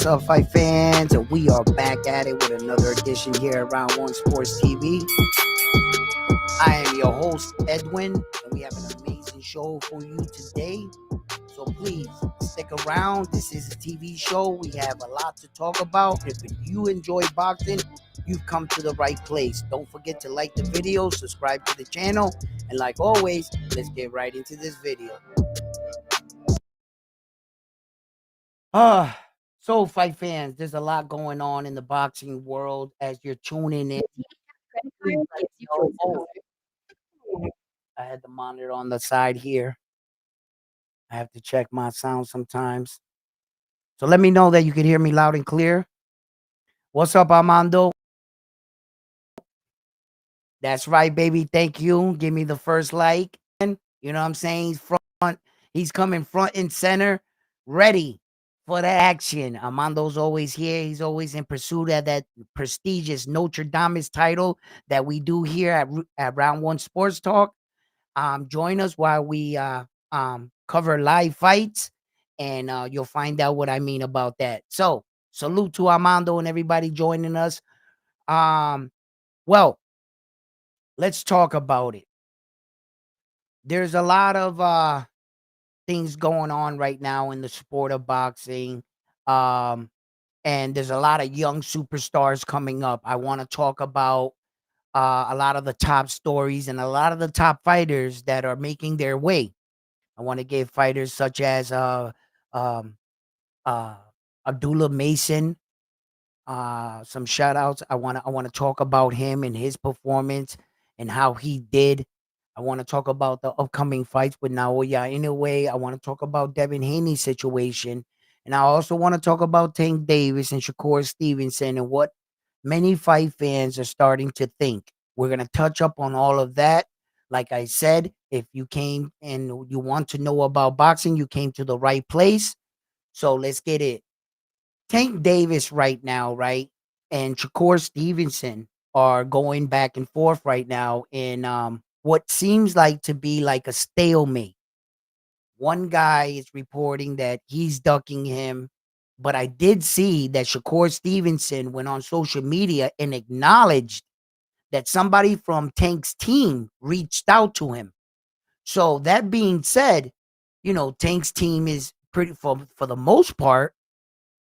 What's up, fight fans? And we are back at it with another edition here at Round One Sports TV. I am your host, Edwin, and we have an amazing show for you today. So please stick around. This is a TV show. We have a lot to talk about. If you enjoy boxing, you've come to the right place. Don't forget to like the video, subscribe to the channel, and like always, let's get right into this video. So fight fans, there's a lot going on in the boxing world as you're tuning in. I had the monitor on the side here. I have to check my sound sometimes. So let me know that you can hear me loud and clear. What's up, Armando? That's right, baby. Thank you. Give me the first like. You know what I'm saying? He's coming front and center, ready for that action. Armando's always here. He's always in pursuit of that prestigious Notre Dame title that we do here at Round One Sports Talk. Join us while we cover live fights, and you'll find out what I mean about that. So, salute to Armando and everybody joining us. Well, let's talk about it. There's a lot of things going on right now in the sport of boxing. And there's a lot of young superstars coming up. I want to talk about a lot of the top stories and a lot of the top fighters that are making their way. I want to give fighters such as um, Abdullah Mason some shout outs. I want to talk about him and his performance and how he did. I want to talk about the upcoming fights with Naoya Inoue. I want to talk about Devin Haney's situation. And I also want to talk about Tank Davis and Shakur Stevenson and what many fight fans are starting to think. We're going to touch up on all of that. Like I said, if you came and you want to know about boxing, you came to the right place. So let's get it. Tank Davis right now, right, and Shakur Stevenson are going back and forth right now in what seems like to be like a stalemate. One guy is reporting that he's ducking him, but I did see that Shakur Stevenson went on social media and acknowledged that somebody from Tank's team reached out to him. So that being said, Tank's team is pretty for the most part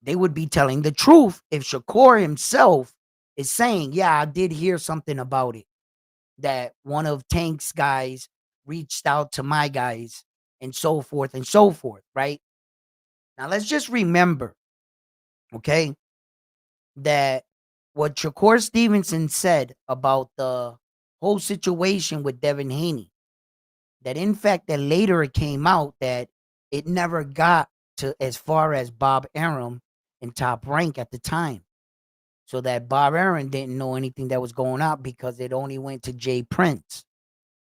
they would be telling the truth if Shakur himself is saying, yeah, I did hear something about it, that one of Tank's guys reached out to my guys and so forth, right? Now, let's just remember, okay, that what Shakur Stevenson said about the whole situation with Devin Haney, that in fact, that later it came out that it never got to as far as Bob Arum in Top Rank at the time. So that Bob Arum didn't know anything that was going on because it only went to Jay Prince.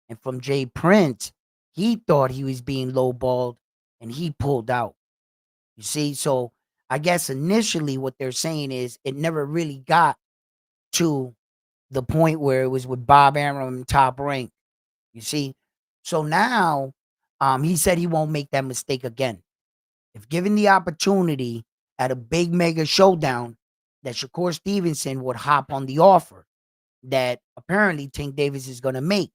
And from Jay Prince, he thought he was being lowballed and he pulled out. You see, so I guess initially what they're saying is it never really got to the point where it was with Bob Arum in Top Rank. You see, so now he said he won't make that mistake again. If given the opportunity at a big mega showdown, that Shakur Stevenson would hop on the offer that apparently Tank Davis is going to make.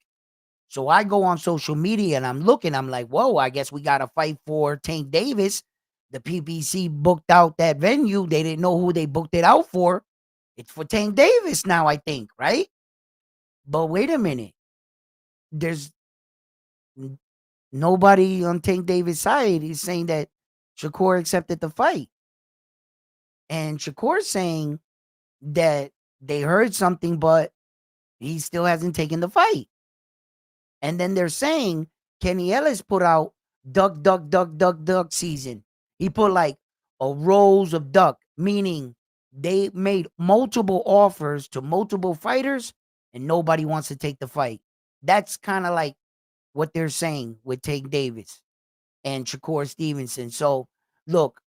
So I go on social media and I'm like, whoa, I guess we got to fight for Tank Davis. The PBC booked out that venue. They didn't know who they booked it out for. It's for Tank Davis now, I think, right? But wait a minute. There's nobody on Tank Davis' side is saying that Shakur accepted the fight. And Shakur's saying that they heard something, but he still hasn't taken the fight. And then they're saying Kenny Ellis put out duck, duck, duck, duck, duck season. He put like a rows of duck, meaning they made multiple offers to multiple fighters and nobody wants to take the fight. That's kind of like what they're saying with Tank Davis and Shakur Stevenson. So look,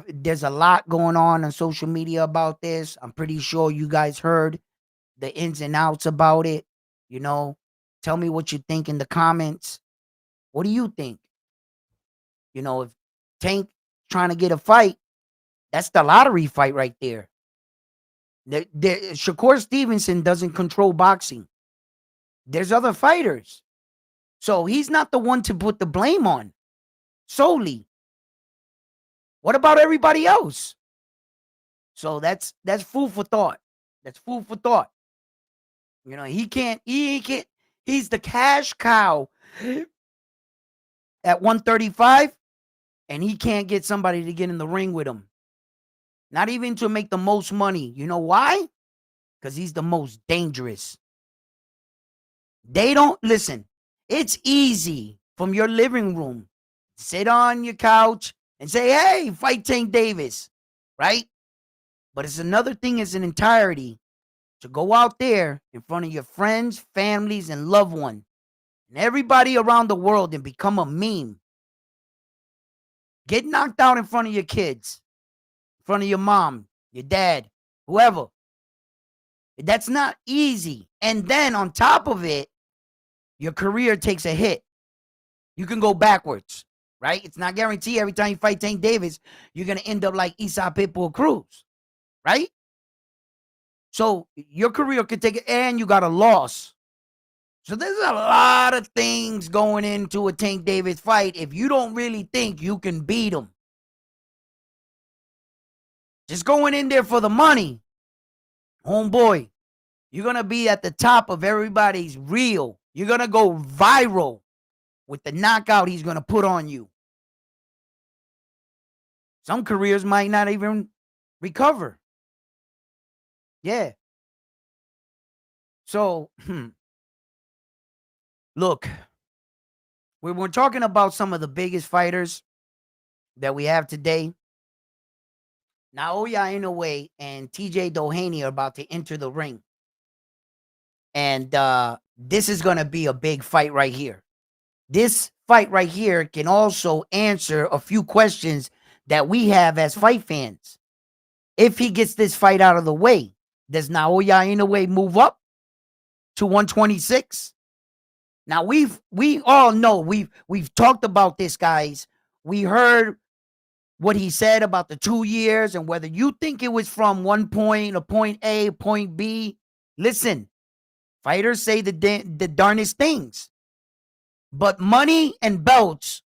there's a lot going on social media about this. I'm pretty sure you guys heard the ins and outs about it. Tell me what you think in the comments. What do you think? If Tank trying to get a fight, That's the lottery fight right there. Shakur Stevenson doesn't control boxing. There's other fighters. So he's not the one to put the blame on solely. What about everybody else? So that's food for thought. That's food for thought. You know, he can't, he's the cash cow at 135, and he can't get somebody to get in the ring with him. Not even to make the most money. You know why? Because he's the most dangerous. They don't listen. It's easy from your living room. Sit on your couch and say, hey, fight Tank Davis, right? But it's another thing as an entirety to go out there in front of your friends, families, and loved ones, and everybody around the world and become a meme. Get knocked out in front of your kids, in front of your mom, your dad, whoever. That's not easy. And then on top of it, your career takes a hit. You can go backwards, right? It's not guaranteed every time you fight Tank Davis, you're going to end up like Isa Pitbull Cruz, right? So your career could take it, and you got a loss. So there's a lot of things going into a Tank Davis fight if you don't really think you can beat him. Just going in there for the money, homeboy, you're going to be at the top of everybody's reel. You're going to go viral with the knockout he's going to put on you. Some careers might not even recover. Yeah. So, look, we're talking about some of the biggest fighters that we have today. Naoya Inoue and Tj Dohney are about to enter the ring. And this is going to be a big fight right here. This fight right here can also answer a few questions that we have as fight fans. If he gets this fight out of the way, does Naoya Inoue move up to 126? Now we all know we've talked about this, guys. We heard what he said about the 2 years and whether you think it was from one point, a point A, point B. Listen, fighters say the darnest things. But money and belts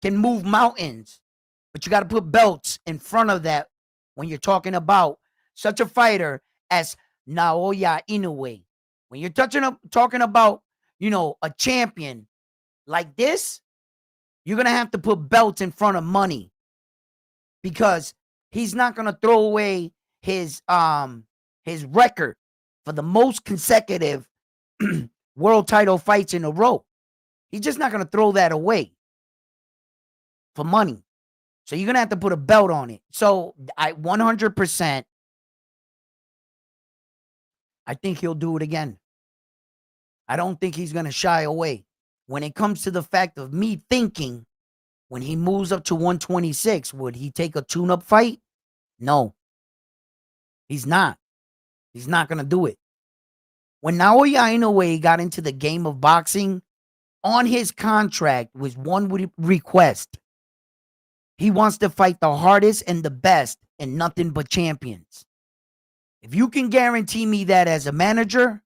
can move mountains. But you got to put belts in front of that when you're talking about such a fighter as Naoya Inoue. When you're talking about, a champion like this, you're going to have to put belts in front of money, because he's not going to throw away his record for the most consecutive world title fights in a row. He's just not going to throw that away for money. So you're going to have to put a belt on it. So I 100%, I think he'll do it again. I don't think he's going to shy away. When it comes to the fact of me thinking, when he moves up to 126, would he take a tune-up fight? No. He's not. He's not going to do it. When Naoya Inoue got into the game of boxing, on his contract was one request. He wants to fight the hardest and the best and nothing but champions. If you can guarantee me that as a manager,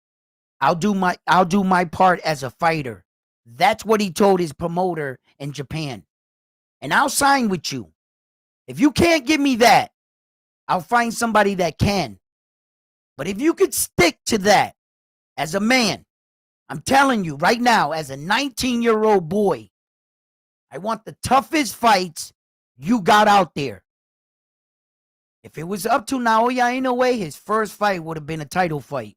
I'll do my part as a fighter. That's what he told his promoter in Japan. And I'll sign with you. If you can't give me that, I'll find somebody that can. But if you could stick to that as a man, I'm telling you right now, as a 19-year-old boy, I want the toughest fights you got out there. If it was up to Naoya Inoue, his first fight would have been a title fight.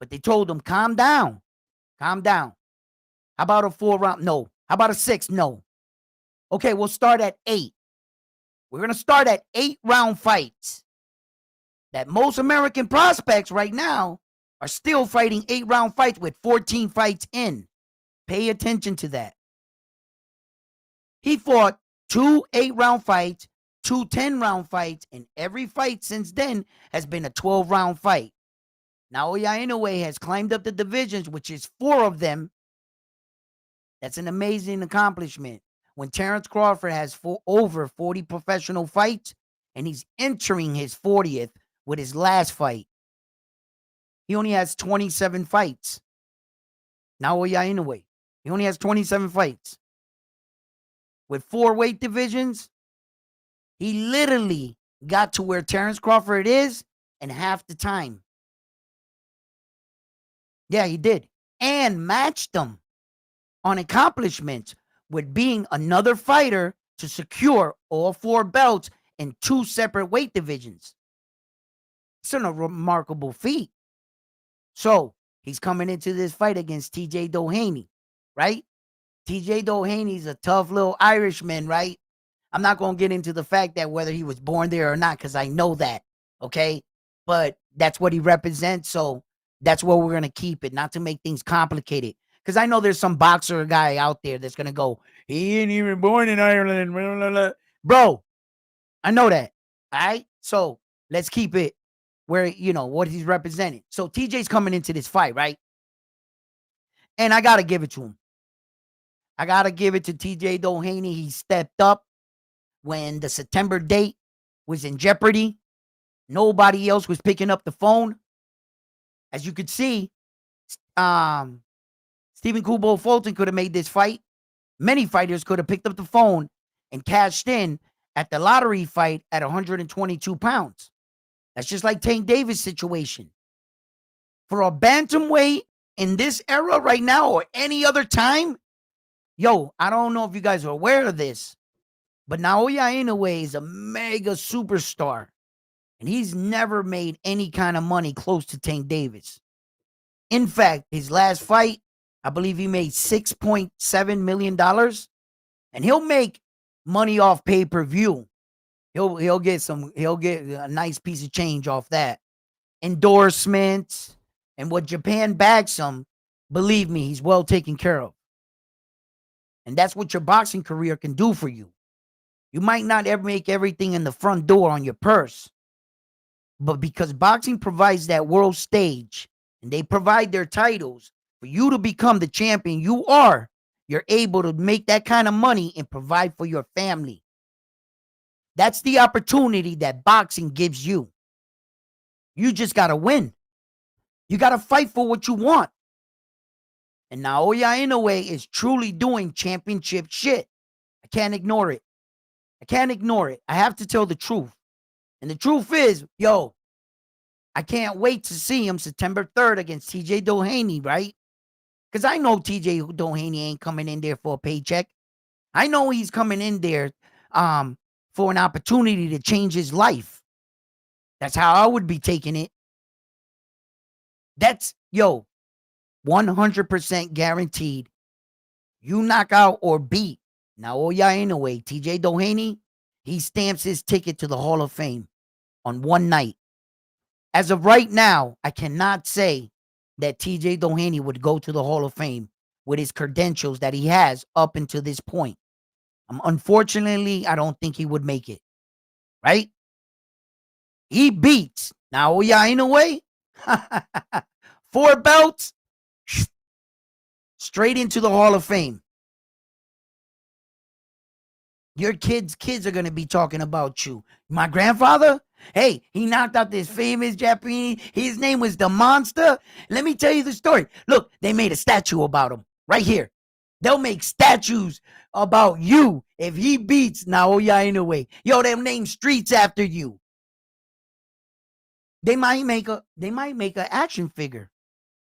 But they told him, calm down. Calm down. How about a 4-round? No. How about a 6? No. Okay, we'll start at 8. We're going to start at 8-round fights. That most American prospects right now are still fighting 8-round fights with 14 fights in. Pay attention to that. He fought 2 8-round fights, 2 10-round fights, and every fight since then has been a 12-round fight. Naoya Inoue has climbed up the divisions, which is 4 of them. That's an amazing accomplishment. When Terrence Crawford has over 40 professional fights and he's entering his 40th with his last fight. He only has 27 fights. Naoya Inoue. He only has 27 fights. With 4 weight divisions, he literally got to where Terrence Crawford is in half the time. Yeah, he did. And matched them on accomplishments with being another fighter to secure all 4 belts in 2 separate weight divisions. It's a remarkable feat. So he's coming into this fight against Tj Dohney, right? Tj Doheney's a tough little Irishman, right? I'm not going to get into the fact that whether he was born there or not, because I know that, okay? But that's what he represents, so that's where we're going to keep it, not to make things complicated. Because I know there's some boxer guy out there that's going to go, he ain't even born in Ireland. Blah, blah, blah. Bro, I know that, all right? So let's keep it where, what he's representing. So TJ's coming into this fight, right? And I got to give it to him. I got to give it to TJ Dohney. He stepped up when the September date was in jeopardy. Nobody else was picking up the phone. As you could see, Stephen Kubo Fulton could have made this fight. Many fighters could have picked up the phone and cashed in at the lottery fight at 122 pounds. That's just like Tank Davis' situation. For a bantamweight in this era right now or any other time, yo, I don't know if you guys are aware of this, but Naoya Inoue is a mega superstar. And he's never made any kind of money close to Tank Davis. In fact, his last fight, I believe he made $6.7 million. And he'll make money off pay-per-view. He'll get a nice piece of change off that. Endorsements and what Japan backs him, believe me, he's well taken care of. And that's what your boxing career can do for you. You might not ever make everything in the front door on your purse, but because boxing provides that world stage and they provide their titles for you to become the champion you're able to make that kind of money and provide for your family. That's the opportunity that boxing gives you. You just got to win. You got to fight for what you want. And Naoya Inoue is truly doing championship shit. I can't ignore it. I have to tell the truth. And the truth is, yo, I can't wait to see him September 3rd against Tj Dohney, right? Because I know Tj Dohney ain't coming in there for a paycheck. I know he's coming in there for an opportunity to change his life. That's how I would be taking it. That's, 100% guaranteed. You knock out or beat Naoya Inoue, Tj Dohney, he stamps his ticket to the Hall of Fame on one night. As of right now, I cannot say that Tj Dohney would go to the Hall of Fame with his credentials that he has up until this point. Unfortunately, I don't think he would make it. Right? He beats Naoya Inoue. 4 belts. Straight into the Hall of Fame. Your kids are going to be talking about you. My grandfather, hey, he knocked out this famous Japanese. His name was the Monster. Let me tell you the story. Look, they made a statue about him right here. They'll make statues about you if he beats Naoya Inoue. Yo, they'll name streets after you. They might make an action figure.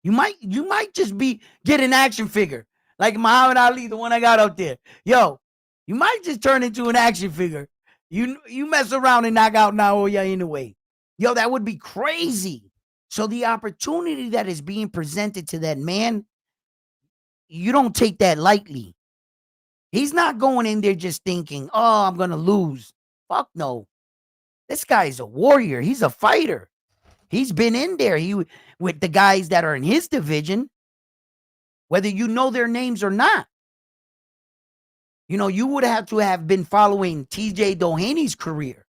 You might just get an action figure like Muhammad Ali, the one I got up there. Yo, you might just turn into an action figure. You mess around and knock out Naoya Inoue. Yo, that would be crazy. So the opportunity that is being presented to that man, you don't take that lightly. He's not going in there just thinking, oh, I'm going to lose. Fuck no. This guy's a warrior. He's a fighter. He's been in there with the guys that are in his division, whether you know their names or not. You would have to have been following Tj Doheney's career.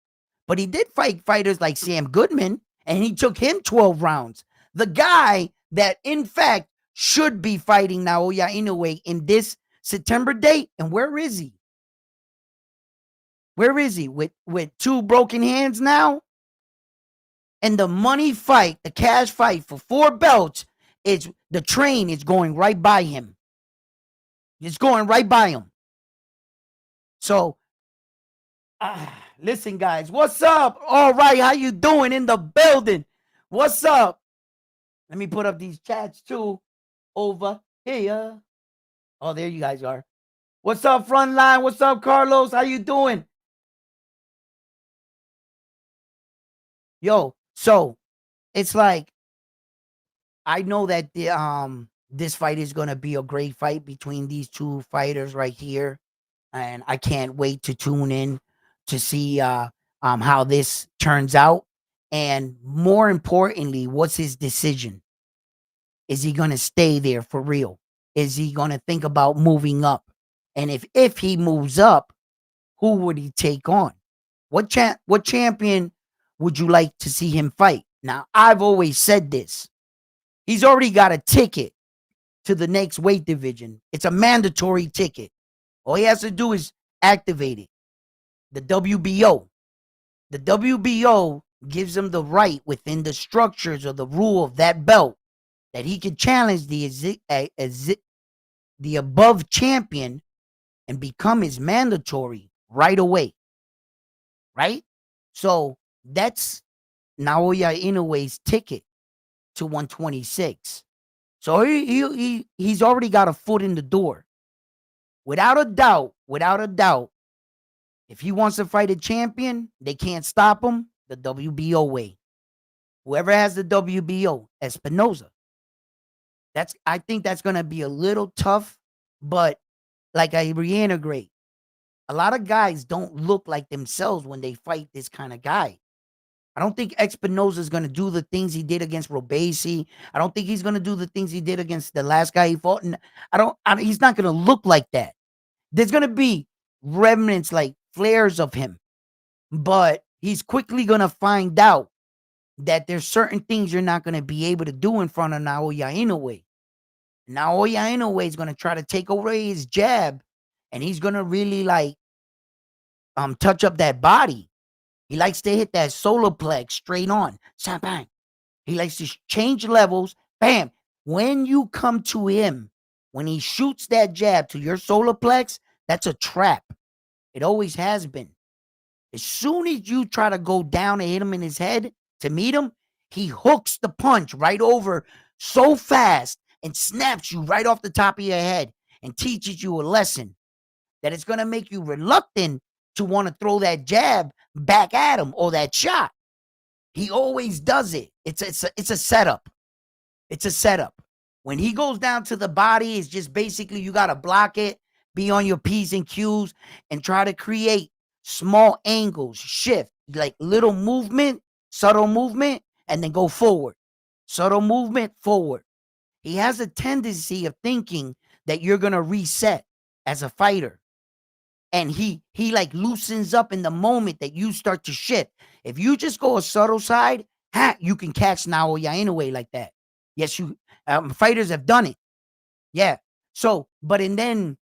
But he did fight fighters like Sam Goodman, and he took him 12 rounds. The guy that, in fact, should be fighting Naoya Inoue in this September date. And where is he? Where is he? With two broken hands now? And the money fight, the cash fight for 4 belts, is the train is going right by him. It's going right by him. So, listen, guys, what's up? All right, how you doing in the building? What's up? Let me put up these chats too over here. Oh, there you guys are. What's up, Frontline? What's up, Carlos? How you doing? Yo, so it's like I know that this fight is gonna be a great fight between these two fighters right here, and I can't wait to tune in to see how this turns out, and more importantly, what's his decision? Is he gonna stay there for real? Is he gonna think about moving up? And if he moves up, who would he take on? What champion would you like to see him fight? Now, I've always said this. He's already got a ticket to the next weight division. It's a mandatory ticket. All he has to do is activate it. The WBO. The WBO gives him the right within the structures of the rule of that belt that he can challenge the above champion and become his mandatory right away. Right? So that's Naoya Inoue's ticket to 126. So he's already got a foot in the door. Without a doubt, if he wants to fight a champion, they can't stop him the WBO way. Whoever has the WBO, Espinoza. I think that's going to be a little tough, but like I reiterate, a lot of guys don't look like themselves when they fight this kind of guy. I don't think Espinoza is going to do the things he did against Robesi. I don't think he's going to do the things he did against the last guy he fought. And he's not going to look like that. There's going to be remnants, like flares of him, but he's quickly going to find out that there's certain things you're not going to be able to do in front of Naoya Inoue. Naoya Inoue is going to try to take away his jab, and he's going to really touch up that body. He likes to hit that solar plex straight on. Bang. He likes to change levels. Bam. When you come to him, when he shoots that jab to your solar plex, that's a trap. It always has been. As soon as you try to go down and hit him in his head to meet him, he hooks the punch right over so fast and snaps you right off the top of your head and teaches you a lesson that it's going to make you reluctant to want to throw that jab back at him or that shot. He always does it. It's a setup. It's a setup. When he goes down to the body, it's just basically you got to block it, be on your P's and Q's, and try to create small angles, shift, like little movement, subtle movement, and then go forward. Subtle movement, forward. He has a tendency of thinking that you're going to reset as a fighter. And he like loosens up in the moment that you start to shift. If you just go a subtle side, you can catch Naoya Inoue like that. Yes, fighters have done it. Yeah. So, and then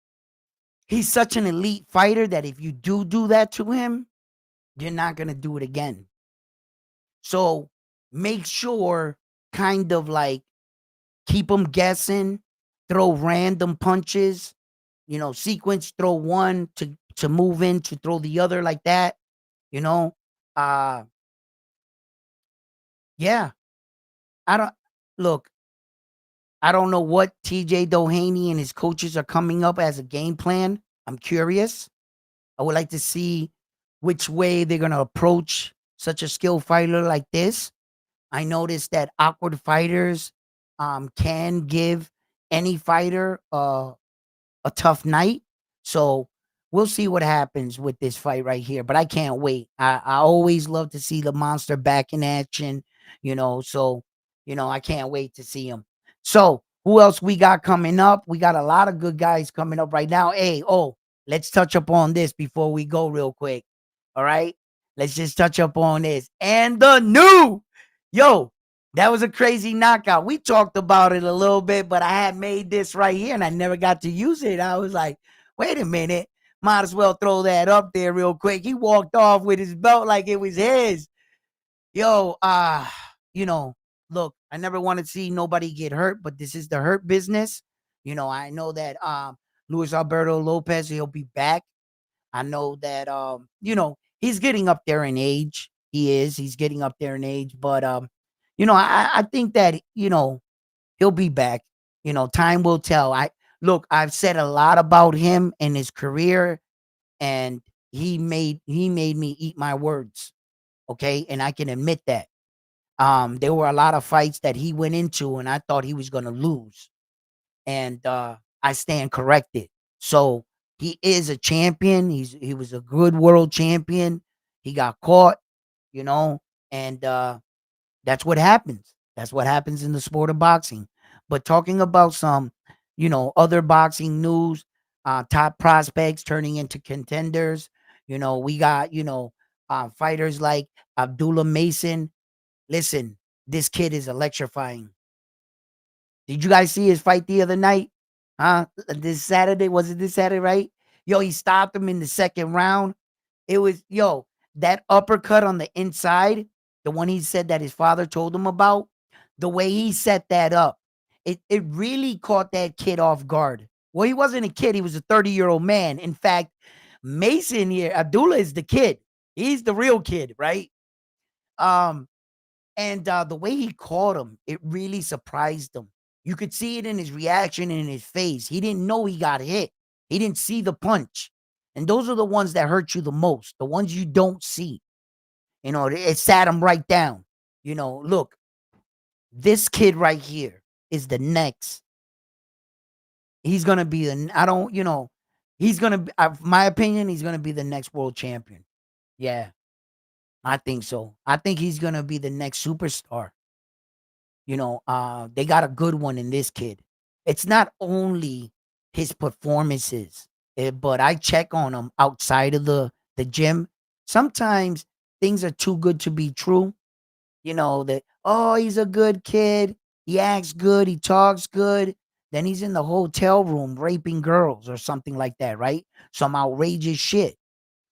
he's such an elite fighter that if you do that to him, you're not going to do it again. So make sure kind of like keep him guessing, throw random punches, sequence, throw one to move in, to throw the other like that, yeah. I don't know what Tj Dohney and his coaches are coming up as a game plan. I'm curious. I would like to see which way they're going to approach such a skilled fighter like this. I noticed that awkward fighters can give any fighter a tough night. So we'll see what happens with this fight right here. But I can't wait. I always love to see the monster back in action, so, I can't wait to see him. So who else we got coming up? We got a lot of good guys coming up right now. Let's touch up on this before we go real quick. All right. Let's just touch up on this. And the new, that was a crazy knockout. We talked about it a little bit, but I had made this right here and I never got to use it. I was like, wait a minute. Might as well throw that up there real quick. He walked off with his belt like it was his. Yo, you know, look, I never want to see nobody get hurt, but this is the hurt business. I know that Luis Alberto Lopez, he'll be back. I know that he's getting up there in age. He's getting up there in age, but I think that, he'll be back. Time will tell. I've said a lot about him and his career, and he made me eat my words. Okay, and I can admit that. There were a lot of fights that he went into, and I thought he was going to lose, and I stand corrected. So he is a champion. He was a good world champion. He got caught, you know, and that's what happens. That's what happens in the sport of boxing. But talking about some, other boxing news, top prospects turning into contenders. We got, fighters like Abdullah Mason. Listen, this kid is electrifying. Did you guys see his fight the other night? Huh? This Saturday, was it this Saturday, right? Yo, he stopped him in the second round. It was, that uppercut on the inside, the one he said that his father told him about, the way he set that up, it really caught that kid off guard. Well, he wasn't a kid, he was a 30-year-old man. In fact, Mason here, Abdullah is the kid. He's the real kid, right? Um, and the way he caught him, it really surprised him. You could see it in his reaction and in his face. He didn't know he got hit. He didn't see the punch. And those are the ones that hurt you the most, the ones you don't see. It sat him right down. Look, this kid right here is the next. He's going to be the, I don't, he's going to, my opinion, he's going to be the next world champion. Yeah, I think so. I think he's going to be the next superstar. They got a good one in this kid. It's not only his performances, but I check on him outside of the gym. Sometimes things are too good to be true. That, oh, he's a good kid. He acts good. He talks good. Then he's in the hotel room raping girls or something like that, right? Some outrageous shit.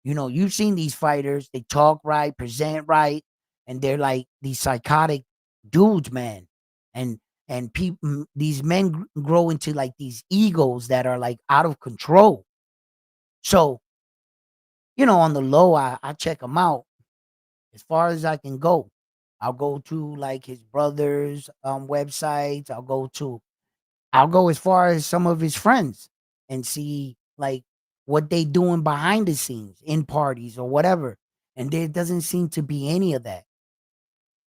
You've seen these fighters, they talk right, present right, and they're like these psychotic dudes, man. And people, these men grow into like these egos that are like out of control. So, on the low, I check them out as far as I can go. I'll go to like his brother's websites. I'll go as far as some of his friends and see like what they doing behind the scenes in parties or whatever. And there doesn't seem to be any of that.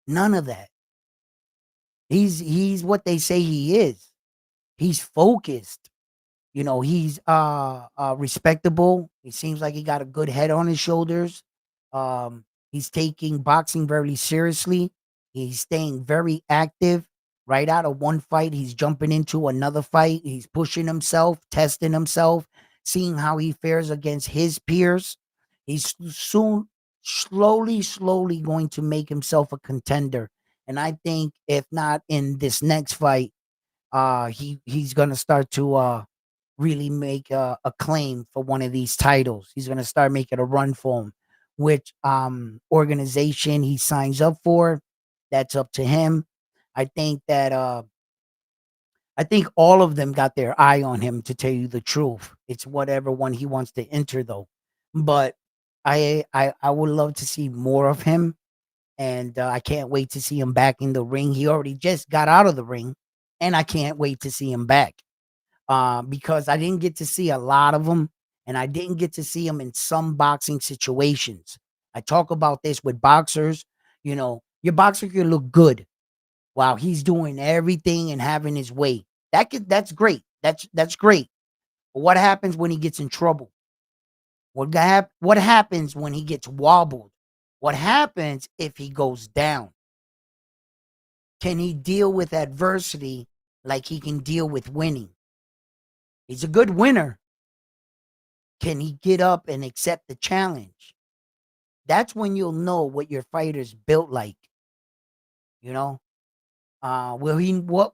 None of that. He's what they say he is. He's focused. He's respectable. He seems like he got a good head on his shoulders. He's taking boxing very seriously. He's staying very active. Right out of one fight, he's jumping into another fight. He's pushing himself, testing himself, seeing how he fares against his peers. He's soon, slowly going to make himself a contender. And I think if not in this next fight, he's gonna start to really make a claim for one of these titles. He's gonna start making a run for him. Which organization he signs up for, that's up to him. I think that I think all of them got their eye on him, to tell you the truth. It's whatever one he wants to enter though. But I would love to see more of him, and I can't wait to see him back in the ring. He already just got out of the ring, and I can't wait to see him back. Because I didn't get to see a lot of them, and I didn't get to see them in some boxing situations. I talk about this with boxers. Your boxer can look good while he's doing everything and having his way. That's great. That's great. But what happens when he gets in trouble? What happens when he gets wobbled? What happens if he goes down? Can he deal with adversity like he can deal with winning? He's a good winner. Can he get up and accept the challenge? That's when you'll know what your fighter's built like. You know, will he what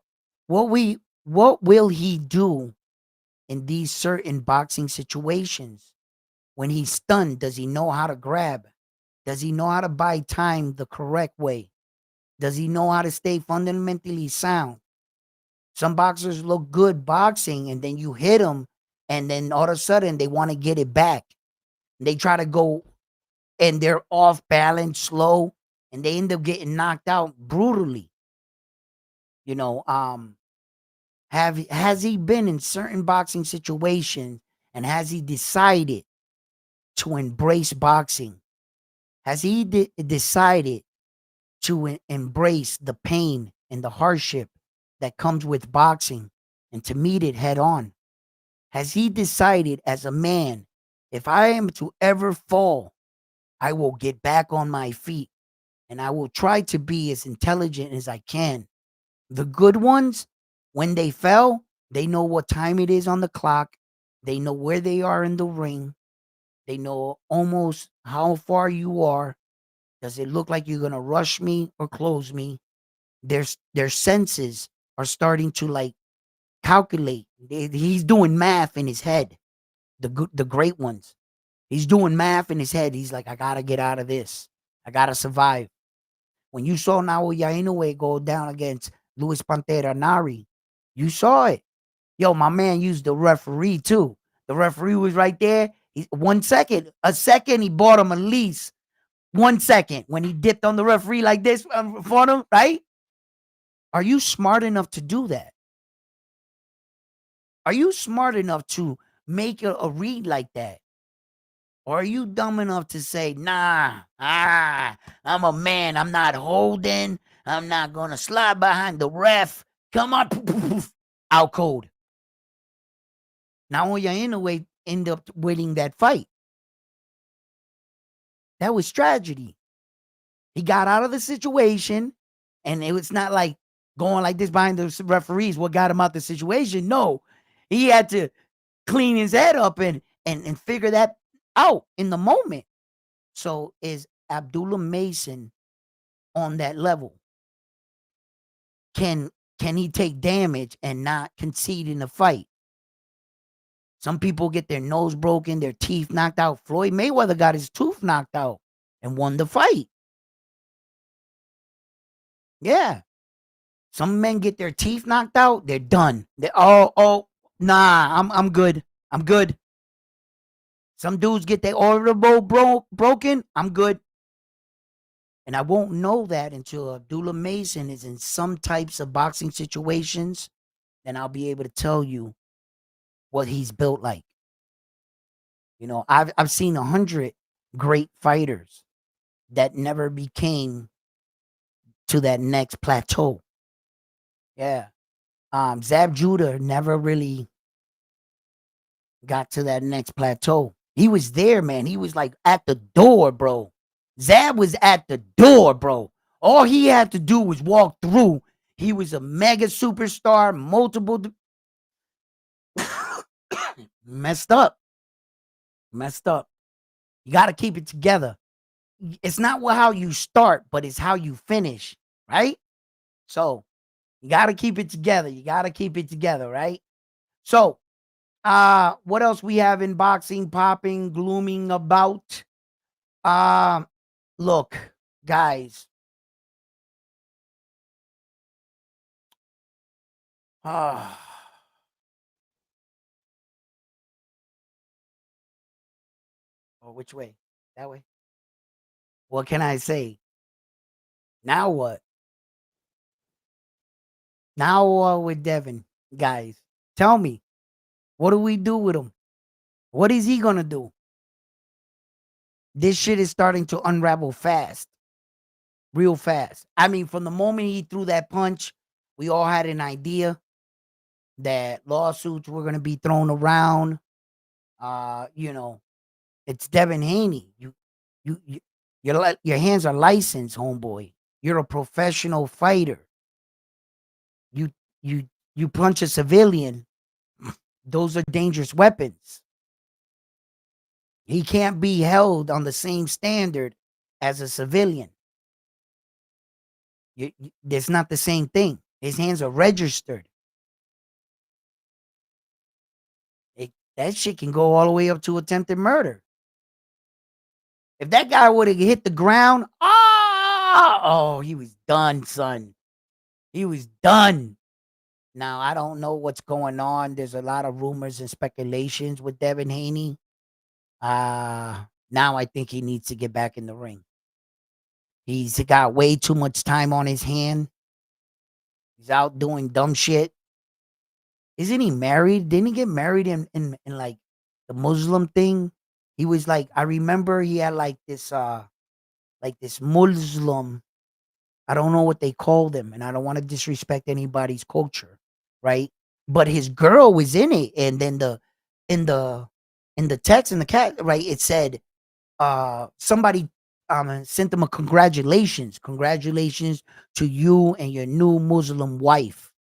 will he do in these certain boxing situations? When he's stunned, does he know how to grab? Does he know how to buy time the correct way? Does he know how to stay fundamentally sound? Some boxers look good boxing, and then you hit them, and then all of a sudden they want to get it back. They try to go, and they're off balance, slow, and they end up getting knocked out brutally. You know, has he been in certain boxing situations, and has he decided to embrace boxing? Has he decided to embrace the pain and the hardship that comes with boxing and to meet it head on? Has he decided as a man, if I am to ever fall, I will get back on my feet and I will try to be as intelligent as I can? The good ones, when they fell, they know what time it is on the clock. They know where they are in the ring. They know almost how far you are. Does it look like you're going to rush me or close me? Their senses are starting to like calculate. He's doing math in his head. The great ones. He's doing math in his head. He's like, I got to get out of this. I got to survive. When you saw Naoya Inoue go down against Luis Pantera Nari, you saw it. Yo, my man used the referee too. The referee was right there. 1 second, a second, he bought him at least 1 second when he dipped on the referee like this for him, right? Are you smart enough to do that? Are you smart enough to make a read like that? Or are you dumb enough to say, nah, I'm a man. I'm not holding. I'm not going to slide behind the ref. Come on. Poof, poof, poof. Out cold. Naoya Inoue ended up winning that fight. That was tragedy. He got out of the situation, and it was not like going like this behind the referees. What got him out the situation? No, he had to clean his head up and figure that out in the moment. So is Abdullah Mason on that level? Can he take damage and not concede in the fight? Some people get their nose broken, their teeth knocked out. Floyd Mayweather got his tooth knocked out and won the fight. Yeah. Some men get their teeth knocked out, they're done. They nah, I'm good. I'm good. Some dudes get their orbital broken, I'm good. And I won't know that until Abdullah Mason is in some types of boxing situations. Then I'll be able to tell you what he's built like. You know, I've seen 100 great fighters that never became to that next plateau. Yeah. Zab Judah never really got to that next plateau. He was there, man. He was like at the door, bro. Zab was at the door, bro. All he had to do was walk through. He was a mega superstar, multiple messed up. Messed up. You got to keep it together. It's not how you start, but it's how you finish, right? So you got to keep it together. You got to keep it together, right? So, what else we have in boxing popping, glooming about? Look, guys. Oh, which way? That way? What can I say? Now what? Now what with Devin, guys? Tell me, what do we do with him? What is he gonna do? This shit is starting to unravel fast, real fast. I mean, from the moment he threw that punch, we all had an idea that lawsuits were gonna be thrown around. You know, it's Devin Haney. You your hands are licensed, homeboy. You're a professional fighter. You you punch a civilian. Those are dangerous weapons. He can't be held on the same standard as a civilian. It's not the same thing. His hands are registered. That shit can go all the way up to attempted murder. If that guy would have hit the ground, oh, he was done, son. He was done. Now I don't know what's going on. There's a lot of rumors and speculations with Devin Haney. Now I think he needs to get back in the ring. He's got way too much time on his hand. He's out doing dumb shit. Isn't he married? Didn't he get married in like the Muslim thing? He was like, I remember he had like this Muslim. I don't know what they called him, and I don't want to disrespect anybody's culture, right? But his girl was in it, and then in the in the text in the cat, right? It said somebody sent him a congratulations to you and your new Muslim wife.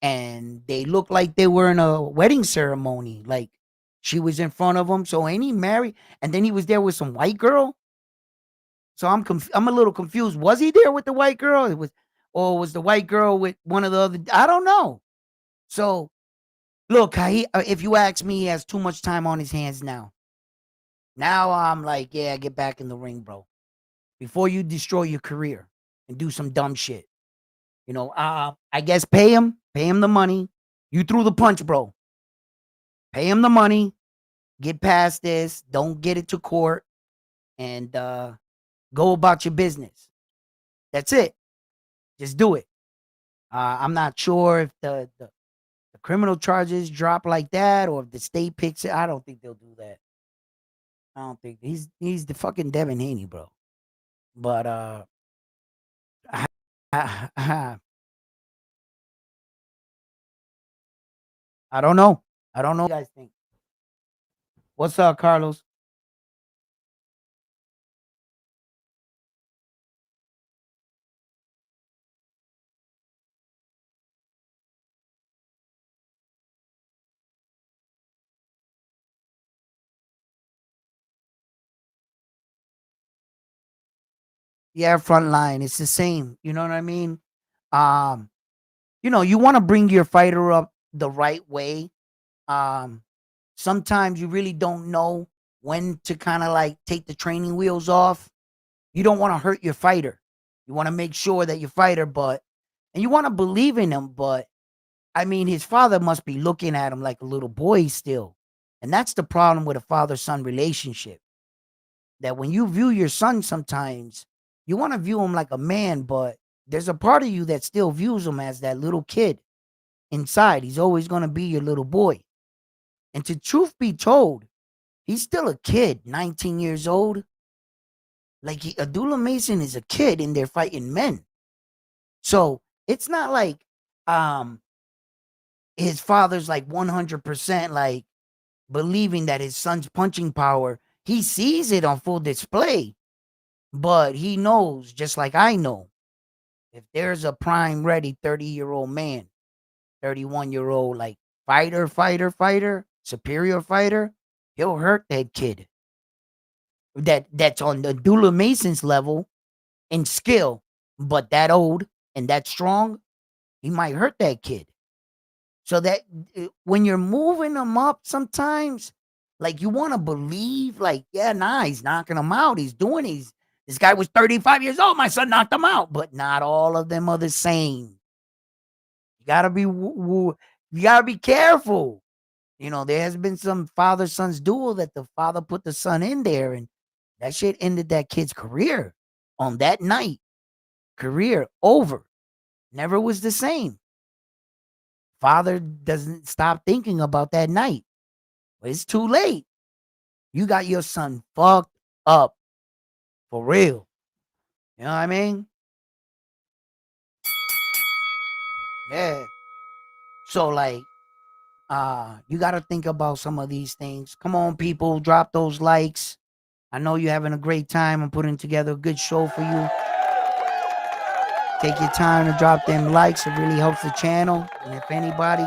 And they looked like they were in a wedding ceremony. Like she was in front of him. So ain't he married? And then he was there with some white girl. So I'm a little confused. Was he there with the white girl? Or was the white girl with one of the other? I don't know. So look, if you ask me, he has too much time on his hands now. Now I'm like, yeah, get back in the ring, bro. Before you destroy your career and do some dumb shit. I guess pay him the money. You threw the punch, bro. Pay him the money. Get past this. Don't get it to court, and go about your business. That's it. Just do it. I'm not sure if the criminal charges drop like that, or if the state picks it. I don't think they'll do that. I don't think he's the fucking Devin Haney, bro. But I don't know. I don't know what you guys think. What's up, Carlos? Yeah, front line. It's the same. You know what I mean? Um, you want to bring your fighter up the right way. Um, Sometimes you really don't know when to kind of like take the training wheels off. You don't want to hurt your fighter. You want to make sure that your fighter, and you want to believe in him, but I mean, his father must be looking at him like a little boy still. And that's the problem with a father son relationship. That when you view your son sometimes, you want to view him like a man, but there's a part of you that still views him as that little kid inside. He's always going to be your little boy. And to truth be told, he's still a kid, 19 years old. Like Abdullah Mason is a kid and they're fighting men. So it's not like um his father's like 100% like believing that his son's punching power. He sees it on full display, but he knows, just like I know, if there's a prime ready 30-year-old man, 31-year-old like fighter, superior fighter, he'll hurt that kid. That's on the Dula Mason's level in skill, but that old and that strong, he might hurt that kid. So that when you're moving them up, sometimes like you want to believe, like, yeah, nah, he's knocking him out. He's doing this guy was 35 years old. My son knocked him out, but not all of them are the same. You gotta be you gotta be careful. There has been some father sons duel that the father put the son in there, and that shit ended that kid's career on that night. Career over. Never was the same. Father doesn't stop thinking about that night. But it's too late. You got your son fucked up for real. You know what I mean? Yeah. So like, you got to think about some of these things. Come on, people, drop those likes. I know you're having a great time. I'm putting together a good show for you. Take your time to drop them likes. It really helps the channel. And if anybody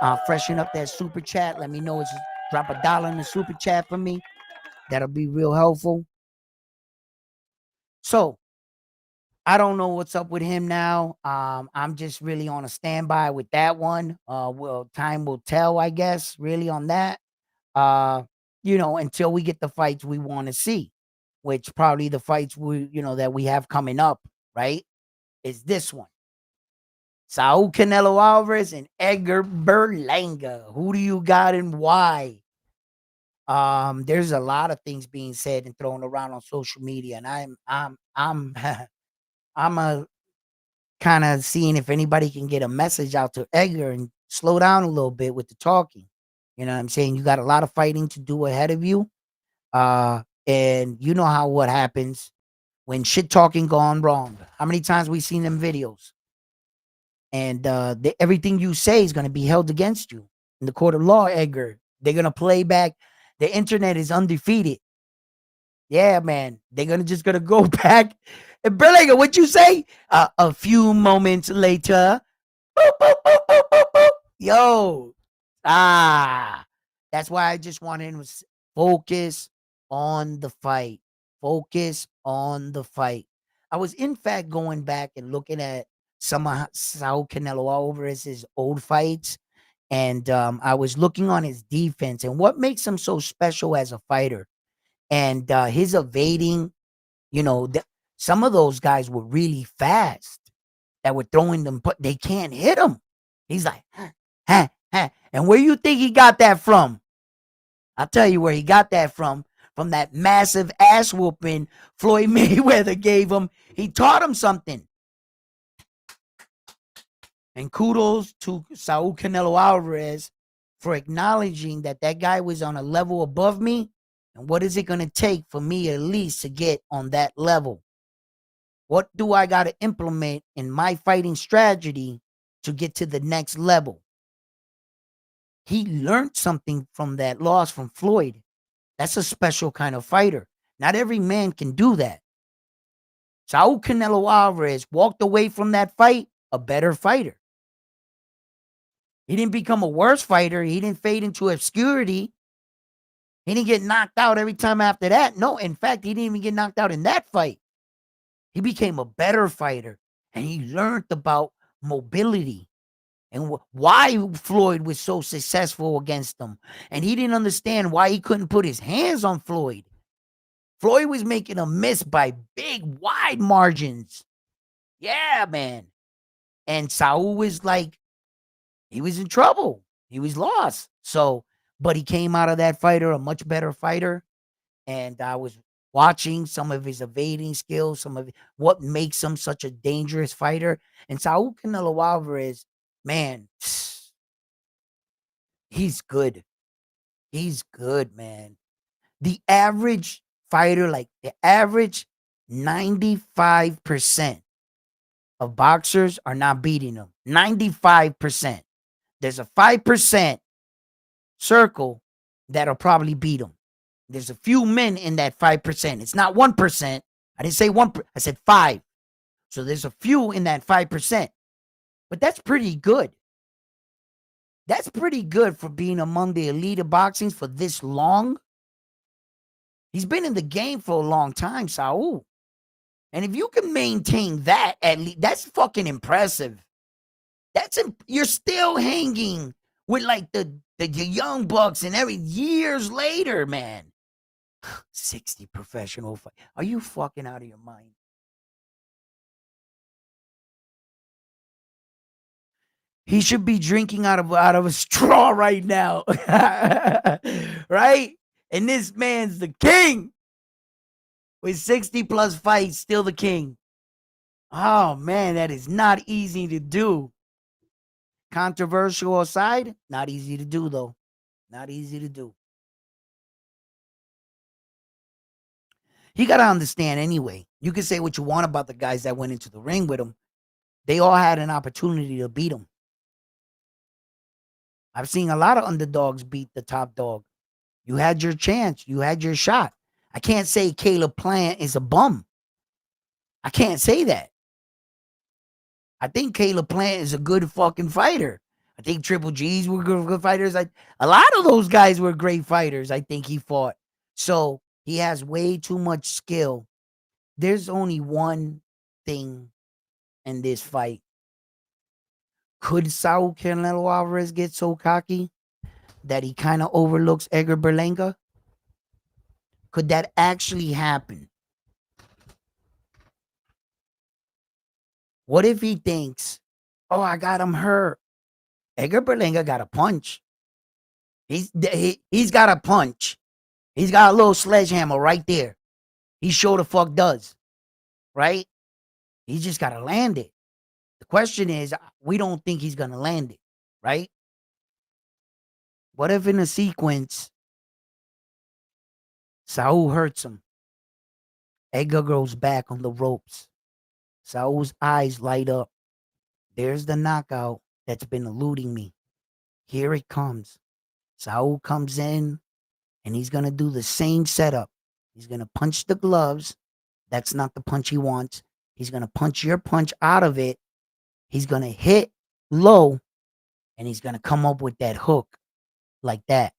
can freshen up that super chat, let me know. It's just drop $1 in the super chat for me. That'll be real helpful. So I don't know what's up with him now. I'm just really on a standby with that one. Time will tell, I guess, really on that. Uh, until we get the fights we want to see, which probably the fights that we have coming up, right? Is this one. Saul Canelo Alvarez and Edgar Berlanga. Who do you got and why? There's a lot of things being said and thrown around on social media, and I'm I'm a kind of seeing if anybody can get a message out to Edgar and slow down a little bit with the talking. You know what I'm saying? You got a lot of fighting to do ahead of you. And you know how what happens when shit talking gone wrong. How many times we seen them videos? And everything you say is going to be held against you in the court of law, Edgar. They're going to play back. The internet is undefeated. Yeah, man. They're gonna go back. And Berlanga, what'd you say? A few moments later. Boop, boop, boop, boop, boop, boop. Yo. That's why I just wanted to focus on the fight. Focus on the fight. I was in fact going back and looking at some of Saul Canelo Alvarez's old fights. And I was looking on his defense and what makes him so special as a fighter. And his evading, some of those guys were really fast that were throwing them, but they can't hit him. He's like, huh, huh. And where you think he got that from? I'll tell you where he got that from that massive ass whooping Floyd Mayweather gave him. He taught him something. And kudos to Saul Canelo Alvarez for acknowledging that guy was on a level above me. And what is it going to take for me at least to get on that level? What do I got to implement in my fighting strategy to get to the next level? He learned something from that loss from Floyd. That's a special kind of fighter. Not every man can do that. Saul Canelo Alvarez walked away from that fight a better fighter. He didn't become a worse fighter. He didn't fade into obscurity. He didn't get knocked out every time after that. No, in fact, he didn't even get knocked out in that fight. He became a better fighter, and he learned about mobility and why Floyd was so successful against him. And he didn't understand why he couldn't put his hands on Floyd. Floyd was making a miss by big, wide margins. Yeah, man. And Saul was like, he was in trouble. He was lost. So, but he came out of that fighter a much better fighter. And I was watching some of his evading skills, some of what makes him such a dangerous fighter. And Saul Canelo Alvarez, man, he's good. He's good, man. The average fighter, like the average 95% of boxers are not beating him. 95%. There's a 5% circle that'll probably beat him. There's a few men in that 5%. It's not 1%. I didn't say 1%. I said 5. So there's a few in that 5%. But that's pretty good. That's pretty good for being among the elite of boxing for this long. He's been in the game for a long time, Saul. And if you can maintain that, at least, that's fucking impressive. You're still hanging with like the young bucks and years later, man. 60 professional fight. Are you fucking out of your mind? He should be drinking out of a straw right now. Right? And this man's the king. With 60 plus fights, still the king. Oh man, that is not easy to do. Controversial aside, not easy to do though. Not easy to do. You got to understand anyway. You can say what you want about the guys that went into the ring with him. They all had an opportunity to beat him. I've seen a lot of underdogs beat the top dog. You had your chance. You had your shot. I can't say Caleb Plant is a bum. I can't say that. I think Caleb Plant is a good fucking fighter. I think Triple G's were good fighters. A lot of those guys were great fighters. I think he fought. So he has way too much skill. There's only one thing in this fight. Could Saul Canelo Alvarez get so cocky that he kind of overlooks Edgar Berlanga? Could that actually happen? What if he thinks, oh, I got him hurt? Edgar Berlanga got a punch. He's got a punch. He's got a little sledgehammer right there. He sure the fuck does. Right? He just got to land it. The question is, we don't think he's going to land it. Right? What if in a sequence, Saul hurts him? Edgar goes back on the ropes. Saul's eyes light up. There's the knockout that's been eluding me. Here it comes. Saul comes in and he's going to do the same setup. He's going to punch the gloves. That's not the punch he wants. He's going to punch your punch out of it. He's going to hit low and he's going to come up with that hook like that.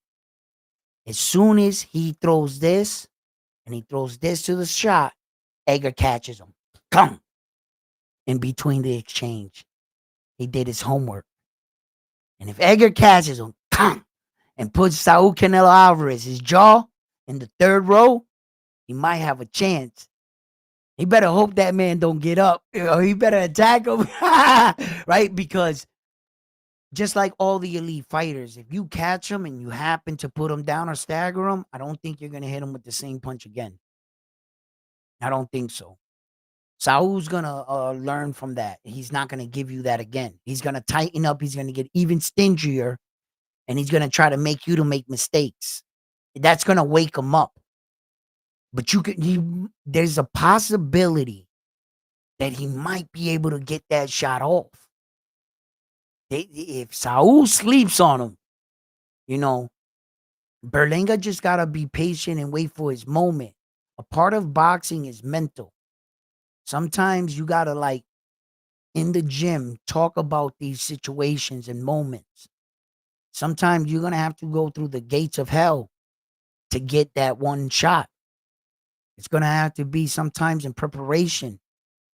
As soon as he throws this and he throws this to the shot, Edgar catches him. Come. In between the exchange. He did his homework. And if Edgar catches him, come, and puts Saul Canelo Alvarez, his jaw, in the third row, he might have a chance. He better hope that man don't get up. Or he better attack him. Right? Because just like all the elite fighters, if you catch him and you happen to put him down or stagger him, I don't think you're going to hit him with the same punch again. I don't think so. Saul's going to learn from that. He's not going to give you that again. He's going to tighten up. He's going to get even stingier. And he's going to try to make you to make mistakes. That's going to wake him up. But there's a possibility that he might be able to get that shot off. If Saul sleeps on him, Berlanga just got to be patient and wait for his moment. A part of boxing is mental. Sometimes you got to, in the gym, talk about these situations and moments. Sometimes you're going to have to go through the gates of hell to get that one shot. It's going to have to be sometimes in preparation.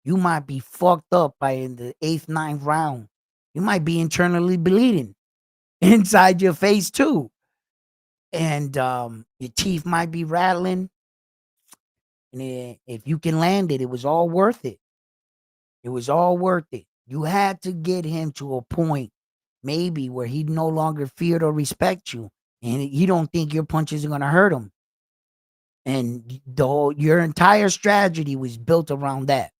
You might be fucked up by in the 8th, 9th round. You might be internally bleeding inside your face too. And your teeth might be rattling. And if you can land it, it was all worth it. It was all worth it. You had to get him to a point maybe where he no longer feared or respect you. And you don't think your punches are going to hurt him. And your entire strategy was built around that.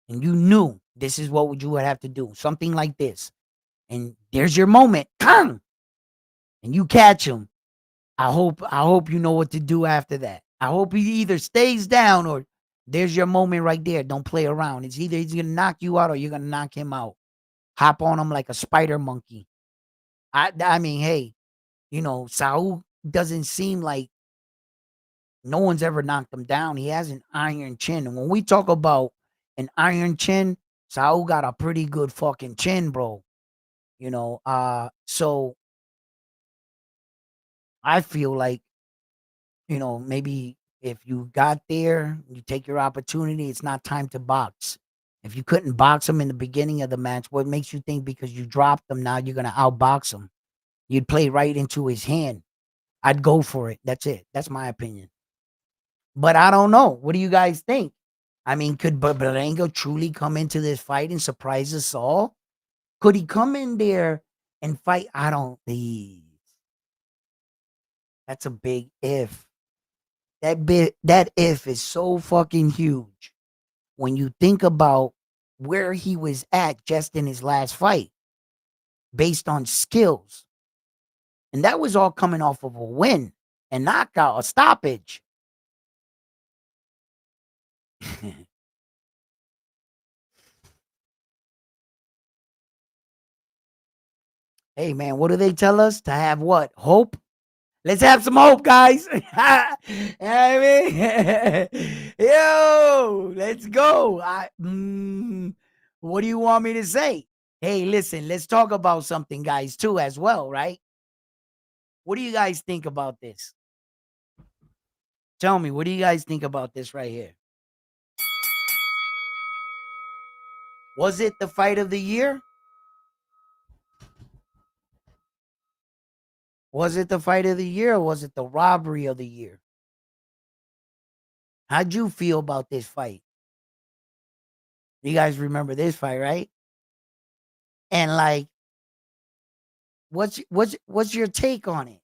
And you knew this is what you would have to do. Something like this. And there's your moment. Kang! And you catch him. I hope you know what to do after that. I hope he either stays down or there's your moment right there. Don't play around. It's either he's going to knock you out or you're going to knock him out. Hop on him like a spider monkey. I mean, hey, Saul doesn't seem like no one's ever knocked him down. He has an iron chin. And when we talk about an iron chin, Saul got a pretty good fucking chin, bro. So I feel like, maybe if you got there, you take your opportunity, it's not time to box. If you couldn't box him in the beginning of the match, what makes you think because you dropped him, now you're going to outbox him? You'd play right into his hand. I'd go for it. That's it. That's my opinion. But I don't know. What do you guys think? I mean, could Berlanga truly come into this fight and surprise us all? Could he come in there and fight? I don't think. That's a big if. That if is so fucking huge when you think about where he was at just in his last fight based on skills. And that was all coming off of a win and knockout, a stoppage. Hey, man, what do they tell us? To have what? Hope? Let's have some hope, guys. You know what I mean? Yo, let's go. What do you want me to say? Hey, listen, let's talk about something, guys, too, as well, right? What do you guys think about this? Tell me, what do you guys think about this right here? Was it the fight of the year? Was it the fight of the year or was it the robbery of the year? How'd you feel about this fight? You guys remember this fight, right? And like, what's your take on it?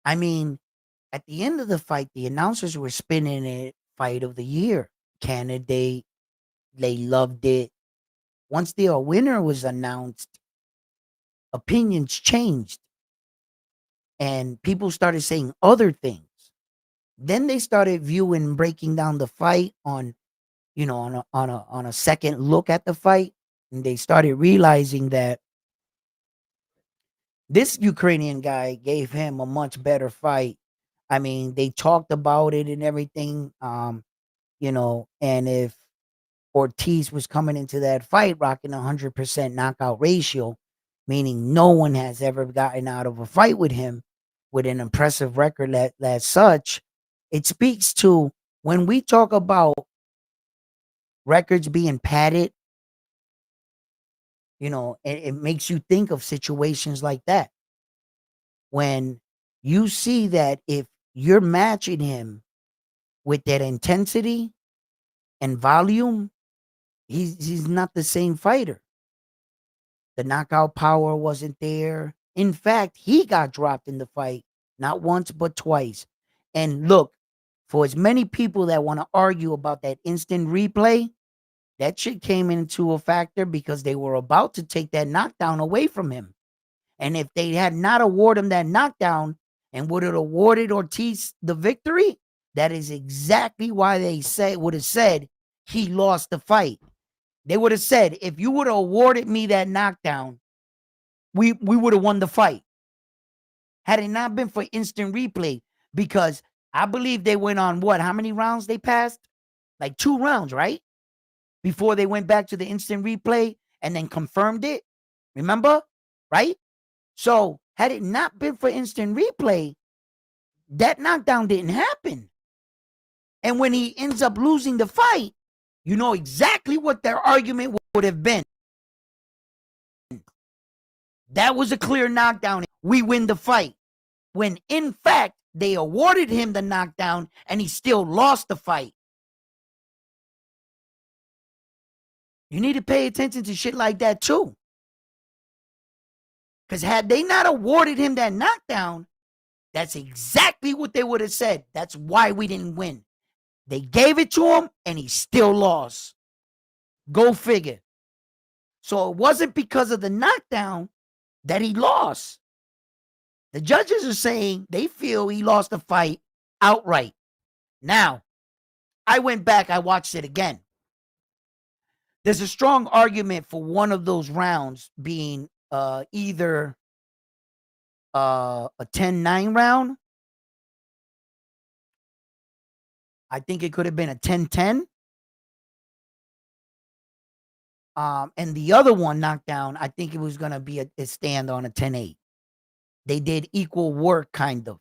I mean, at the end of the fight, the announcers were spinning it fight of the year candidate. They loved it. Once the winner was announced, opinions changed and people started saying other things. Then they started viewing breaking down the fight on, on a second look at the fight, and they started realizing that this Ukrainian guy gave him a much better fight. I mean, they talked about it and everything. And if Ortiz was coming into that fight rocking 100% knockout ratio, meaning no one has ever gotten out of a fight with him with an impressive record that such, it speaks to when we talk about records being padded, it makes you think of situations like that. When you see that if you're matching him with that intensity and volume, he's not the same fighter. The knockout power wasn't there. In fact, he got dropped in the fight, not once, but twice. And look, for as many people that want to argue about that instant replay, that shit came into a factor because they were about to take that knockdown away from him. And if they had not awarded him that knockdown and would have awarded Ortiz the victory, that is exactly why they would have said he lost the fight. They would have said, if you would have awarded me that knockdown, we would have won the fight. Had it not been for instant replay, because I believe they went on what? How many rounds they passed? Like 2 rounds, right? Before they went back to the instant replay and then confirmed it. Remember? Right? So had it not been for instant replay, that knockdown didn't happen. And when he ends up losing the fight, you know exactly what their argument would have been. That was a clear knockdown. We win the fight. When in fact, they awarded him the knockdown and he still lost the fight. You need to pay attention to shit like that too. Because had they not awarded him that knockdown, that's exactly what they would have said. That's why we didn't win. They gave it to him and he still lost. Go figure. So it wasn't because of the knockdown that he lost. The judges are saying they feel he lost the fight outright. Now, I went back, I watched it again. There's a strong argument for one of those rounds being either a 10-9 round. I think it could have been a 10-10. And the other one knockdown, I think it was going to be a stand on a 10-8. They did equal work, kind of.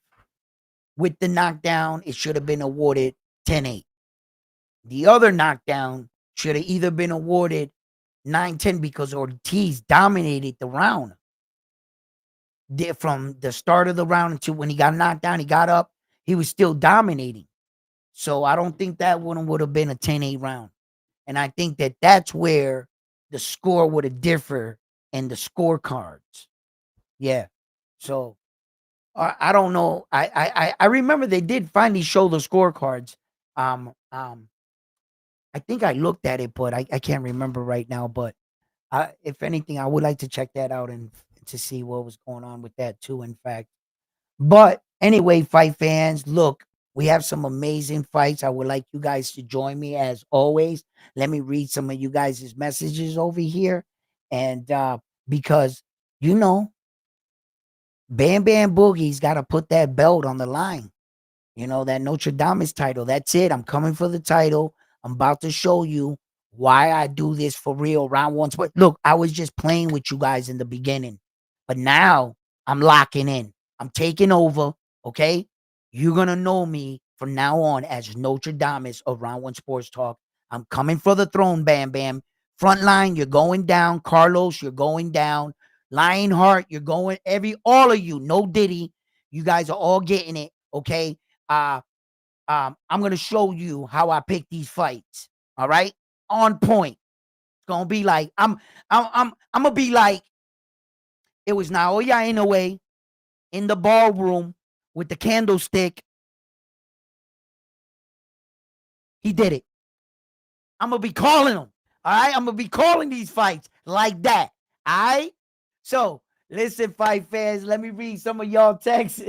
With the knockdown, it should have been awarded 10-8. The other knockdown should have either been awarded 9-10 because Ortiz dominated the round. From the start of the round until when he got knocked down, he got up, he was still dominating. So I don't think that one would have been a 10-8 round. And I think that that's where the score would have differed in the scorecards. Yeah. So I don't know. I remember they did finally show the scorecards. I think I looked at it, but I can't remember right now. But if anything, I would like to check that out and to see what was going on with that too, in fact. But anyway, fight fans, look, we have some amazing fights. I would like you guys to join me as always. Let me read some of you guys' messages over here. And because, you know, Bam Bam Boogie's got to put that belt on the line. You know, that Notre Dame's title. That's it. I'm coming for the title. I'm about to show you why I do this for real. Round one. But look, I was just playing with you guys in the beginning. But now I'm locking in. I'm taking over. Okay. You're going to know me from now on as Notre Dame of Round One Sports Talk. I'm coming for the throne, Bam Bam. Frontline, you're going down. Carlos, you're going down. Lionheart, you're going. All of you, no Diddy. You guys are all getting it. Okay. I'm gonna show you how I pick these fights. All right, on point. It's gonna be like I'm gonna be like it was Naoya Inoue in the ballroom with the candlestick. He did it. I'm gonna be calling them. All right, I'm gonna be calling these fights like that. All right. So listen, fight fans. Let me read some of y'all texts.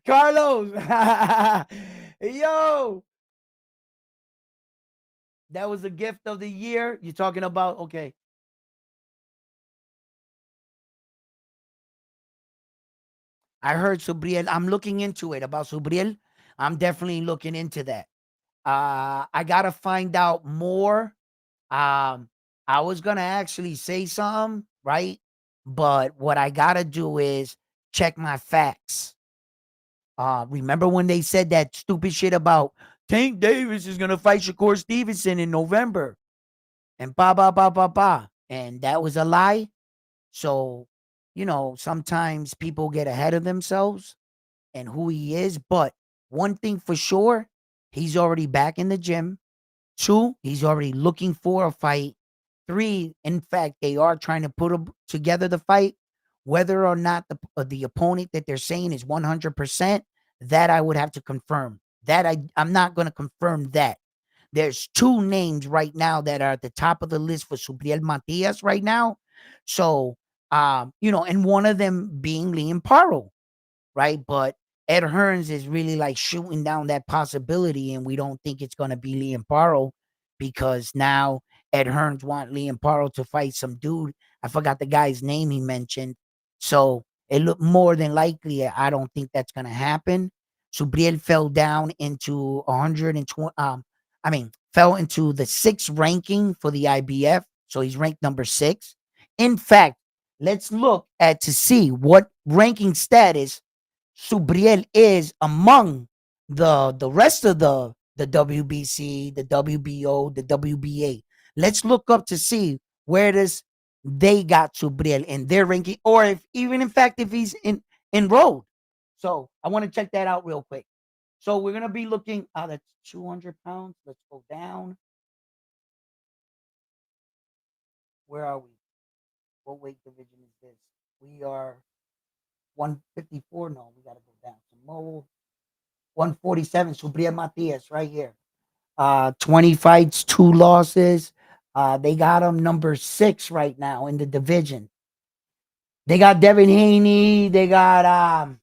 Carlos, yo, that was a gift of the year. You're talking about okay. I heard Subriel. I'm looking into it about Subriel. I'm definitely looking into that. I gotta find out more. I was gonna actually say something, right? But what I gotta do is check my facts. Remember when they said that stupid shit about Tank Davis is gonna fight Shakur Stevenson in November and ba. And that was a lie. So, sometimes people get ahead of themselves and who he is. But one thing for sure, he's already back in the gym. Two, he's already looking for a fight. Three, in fact, they are trying to put together the fight. Whether or not the opponent that they're saying is 100%, that I would have to confirm. That I'm not going to confirm that. There's two names right now that are at the top of the list for Subriel Matias right now. So, and one of them being Liam Paro, right? But Ed Hearns is really like shooting down that possibility, and we don't think it's going to be Liam Paro because now Ed Hearns want Liam Paro to fight some dude. I forgot the guy's name he mentioned. So it looked more than likely. I don't think that's going to happen. Subriel fell down into 120. Fell into the sixth ranking for the IBF. So he's ranked number six. In fact, let's look at to see what ranking status Subriel is among the rest of the WBC, the WBO, the WBA. Let's look up to see where does they got Subriel in their ranking, or if even in fact if he's enrolled. So I want to check that out real quick. So we're gonna be looking. That's 200 pounds. Let's go down. Where are we? What weight division is this? We are 154. No, we gotta go down some more. 147, Subriel Matias, right here. 20 fights, 2 losses. They got him number 6 right now in the division. They got Devin Haney. They got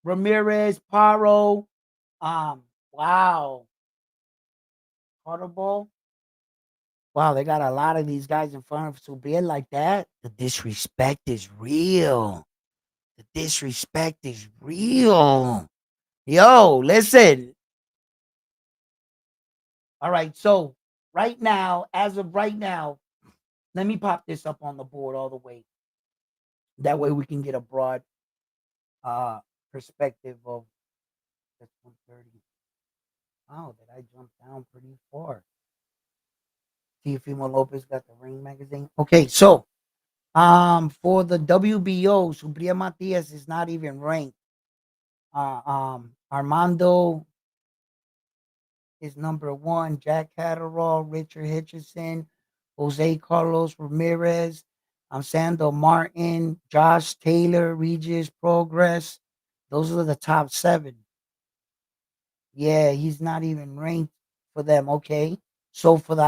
Ramirez, Paro. Wow. Carter Ball. Wow, they got a lot of these guys in front of Subriel like that. The disrespect is real. The disrespect is real. Yo, listen. All right. So right now, as of right now, let me pop this up on the board all the way. That way we can get a broad uh perspective of that's 130. Wow, did I jump down pretty far? Teofimo Lopez got the Ring magazine. Okay, so for the WBO, Subriel Matias is not even ranked. Armando is number one. Jack Catterall, Richard Hitchison, Jose Carlos Ramirez, Sandro Martin, Josh Taylor, Regis Progress. Those are the top 7. Yeah, he's not even ranked for them. Okay. So for the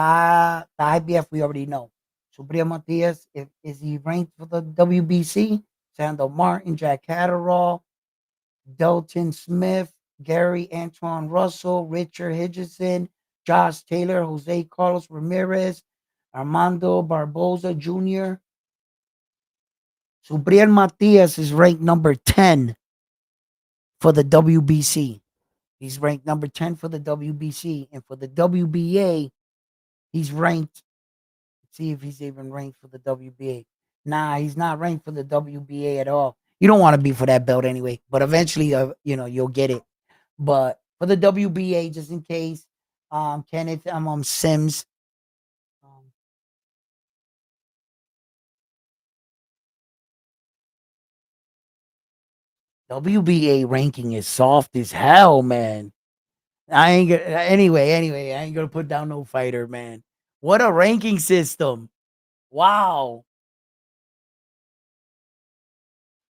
IBF, we already know. Subriel Matias, is he ranked for the WBC? Sandro Martin, Jack Catterall, Dalton Smith, Gary Antoine Russell, Richard Hitchison, Josh Taylor, Jose Carlos Ramirez, Armando Barboza Jr. Subriel Matias is ranked number 10 for the WBC. He's ranked number 10 for the WBC. And for the WBA, he's ranked. Let's see if he's even ranked for the WBA. Nah, he's not ranked for the WBA at all. You don't want to be for that belt anyway. But eventually, you'll get it. But for the WBA, just in case, Kenneth Sims. Um, WBA ranking is soft as hell, man. I ain't gonna anyway, I ain't gonna put down no fighter, man. What a ranking system. Wow.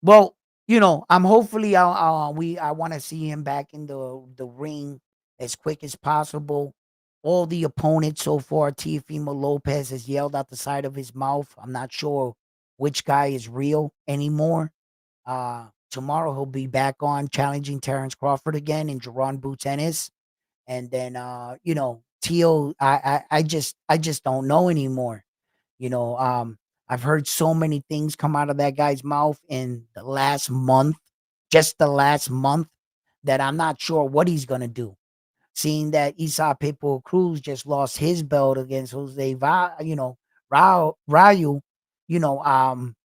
Well, I'm hopefully I want to see him back in the ring as quick as possible. All the opponents so far, Teofimo Lopez has yelled out the side of his mouth. I'm not sure which guy is real anymore. Tomorrow he'll be back on challenging Terrence Crawford again and Jerron Boots Ennis. And then Tio, I just don't know anymore. You know, um, I've heard so many things come out of that guy's mouth in the last month, just the last month, that I'm not sure what he's gonna do. Seeing that Isa Pepo Cruz just lost his belt against Ryu, you know, um,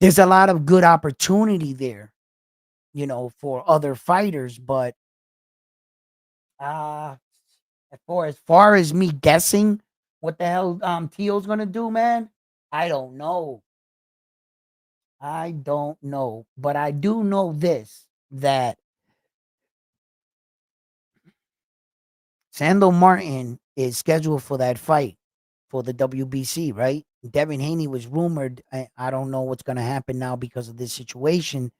there's a lot of good opportunity there, for other fighters, but uh as far as me guessing what the hell Tio's gonna do, man, I don't know. I don't know, but I do know this, that Sando Martin is scheduled for that fight for the WBC, right? Devin Haney was rumored. I don't know what's going to happen now because of this situation,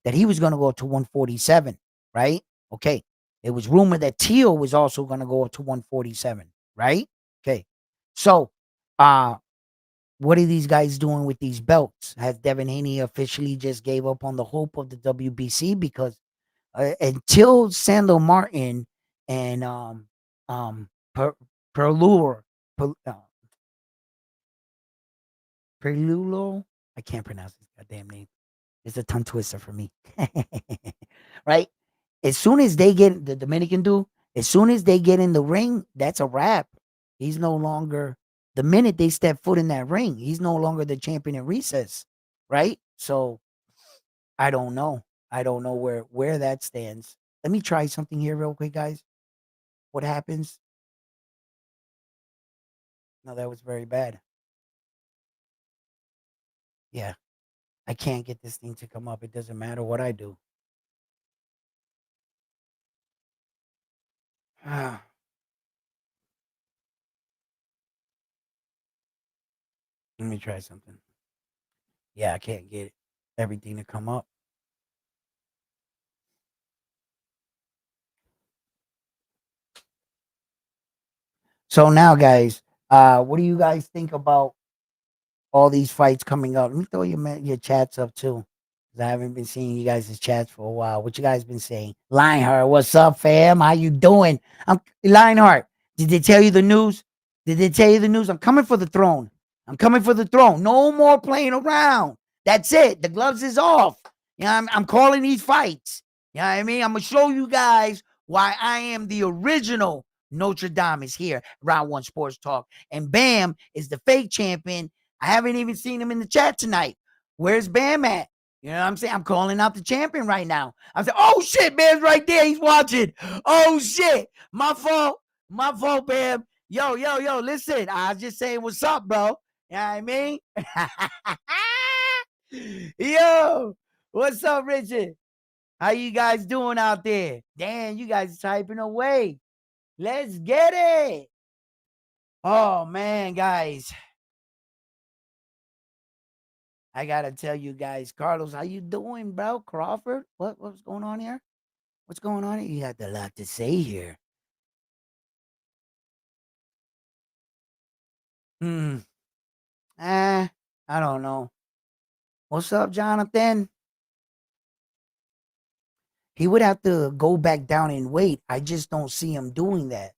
that he was going to go up to 147, right? Okay. It was rumored that Teal was also going to go up to 147, right? Okay. So, uh, what are these guys doing with these belts? Has Devin Haney officially just gave up on the hope of the WBC? Because until Sando Martin and per, Perlur, per, Perlulo, I can't pronounce his goddamn name. It's a tongue twister for me. Right? As soon as they get the Dominican dude, as soon as they get in the ring, that's a wrap. He's no longer, the minute they step foot in that ring, he's no longer the champion in recess. Right? So I don't know. I don't know where that stands. Let me try something here real quick, guys. What happens? No, that was very bad. Yeah, I can't get this thing to come up. It doesn't matter what I do. Let me try something. Yeah, I can't get everything to come up. So now, guys, what do you guys think about all these fights coming up? Let me throw your chats up too, 'cause I haven't been seeing you guys' chats for a while. What you guys been saying? Lionheart, what's up, fam? How you doing? I'm Lionheart. Did they tell you the news? Did they tell you the news? I'm coming for the throne. I'm coming for the throne. No more playing around. That's it. The gloves is off. I'm calling these fights. You know what I mean? I'm gonna show you guys why I am the original Notre Dame is here. Round One Sports Talk, and Bam is the fake champion. I haven't even seen him in the chat tonight. Where's Bam at? You know what I'm saying? I'm calling out the champion right now. I'm saying, oh shit, Bam's right there. He's watching. Oh shit. My fault. My fault, Bam. Yo, yo, yo, listen. I was just saying what's up, bro. You know what I mean? Yo, what's up, Richard? How you guys doing out there? Damn, you guys typing away. Let's get it. Oh man, guys. I gotta tell you guys, Carlos, how you doing, bro? Crawford, what's going on here? What's going on here? You have a lot to say here. Hmm. I don't know. What's up, Jonathan? He would have to go back down in weight. I just don't see him doing that.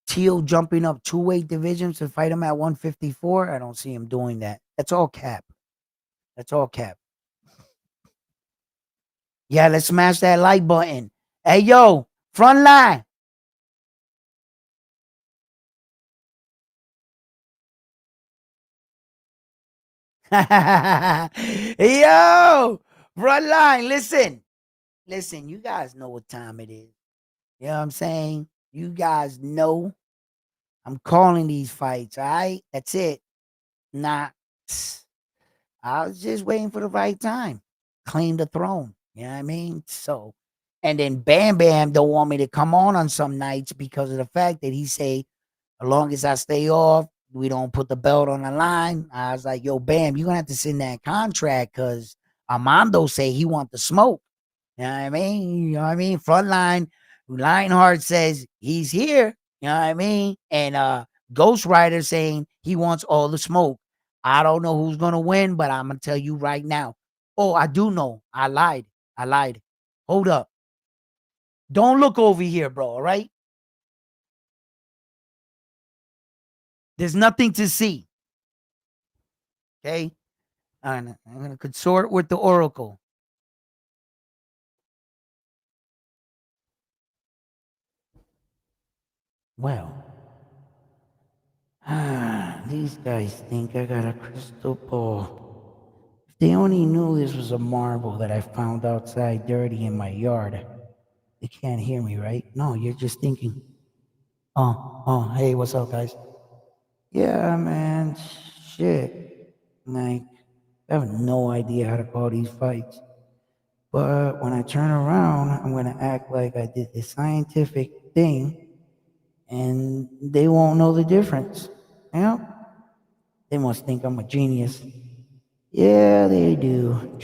Teal jumping up two weight divisions to fight him at 154. I don't see him doing that. That's all cap. That's all cap. Yeah, let's smash that like button. Hey, yo, front line. Yo, front line. Listen, you guys know what time it is. You know what I'm saying? You guys know I'm calling these fights. All right, that's it. Nah, I was just waiting for the right time. Claim the throne. You know what I mean? So And then Bam Bam don't want me to come on some nights because of the fact that he say, as long as I stay off, we don't put the belt on the line. I was like, yo, Bam, you're gonna have to send that contract because Armando say he want the smoke. You know what I mean? You know what I mean? Frontline, Lionheart says he's here. You know what I mean? And Ghost Rider saying he wants all the smoke. I don't know who's gonna win, but I'm gonna tell you right now. Oh, I do know. I lied. I lied. Hold up. Don't look over here, bro. All right. There's nothing to see. Okay. And I'm gonna consort with the Oracle. Well, these guys think I got a crystal ball. If they only knew this was a marble that I found outside dirty in my yard, they can't hear me, right? No, you're just thinking, hey, what's up, guys? Yeah, man, shit. Like, I have no idea how to call these fights. But when I turn around, I'm going to act like I did the scientific thing and they won't know the difference. Yeah, they must think I'm a genius. Yeah, they do.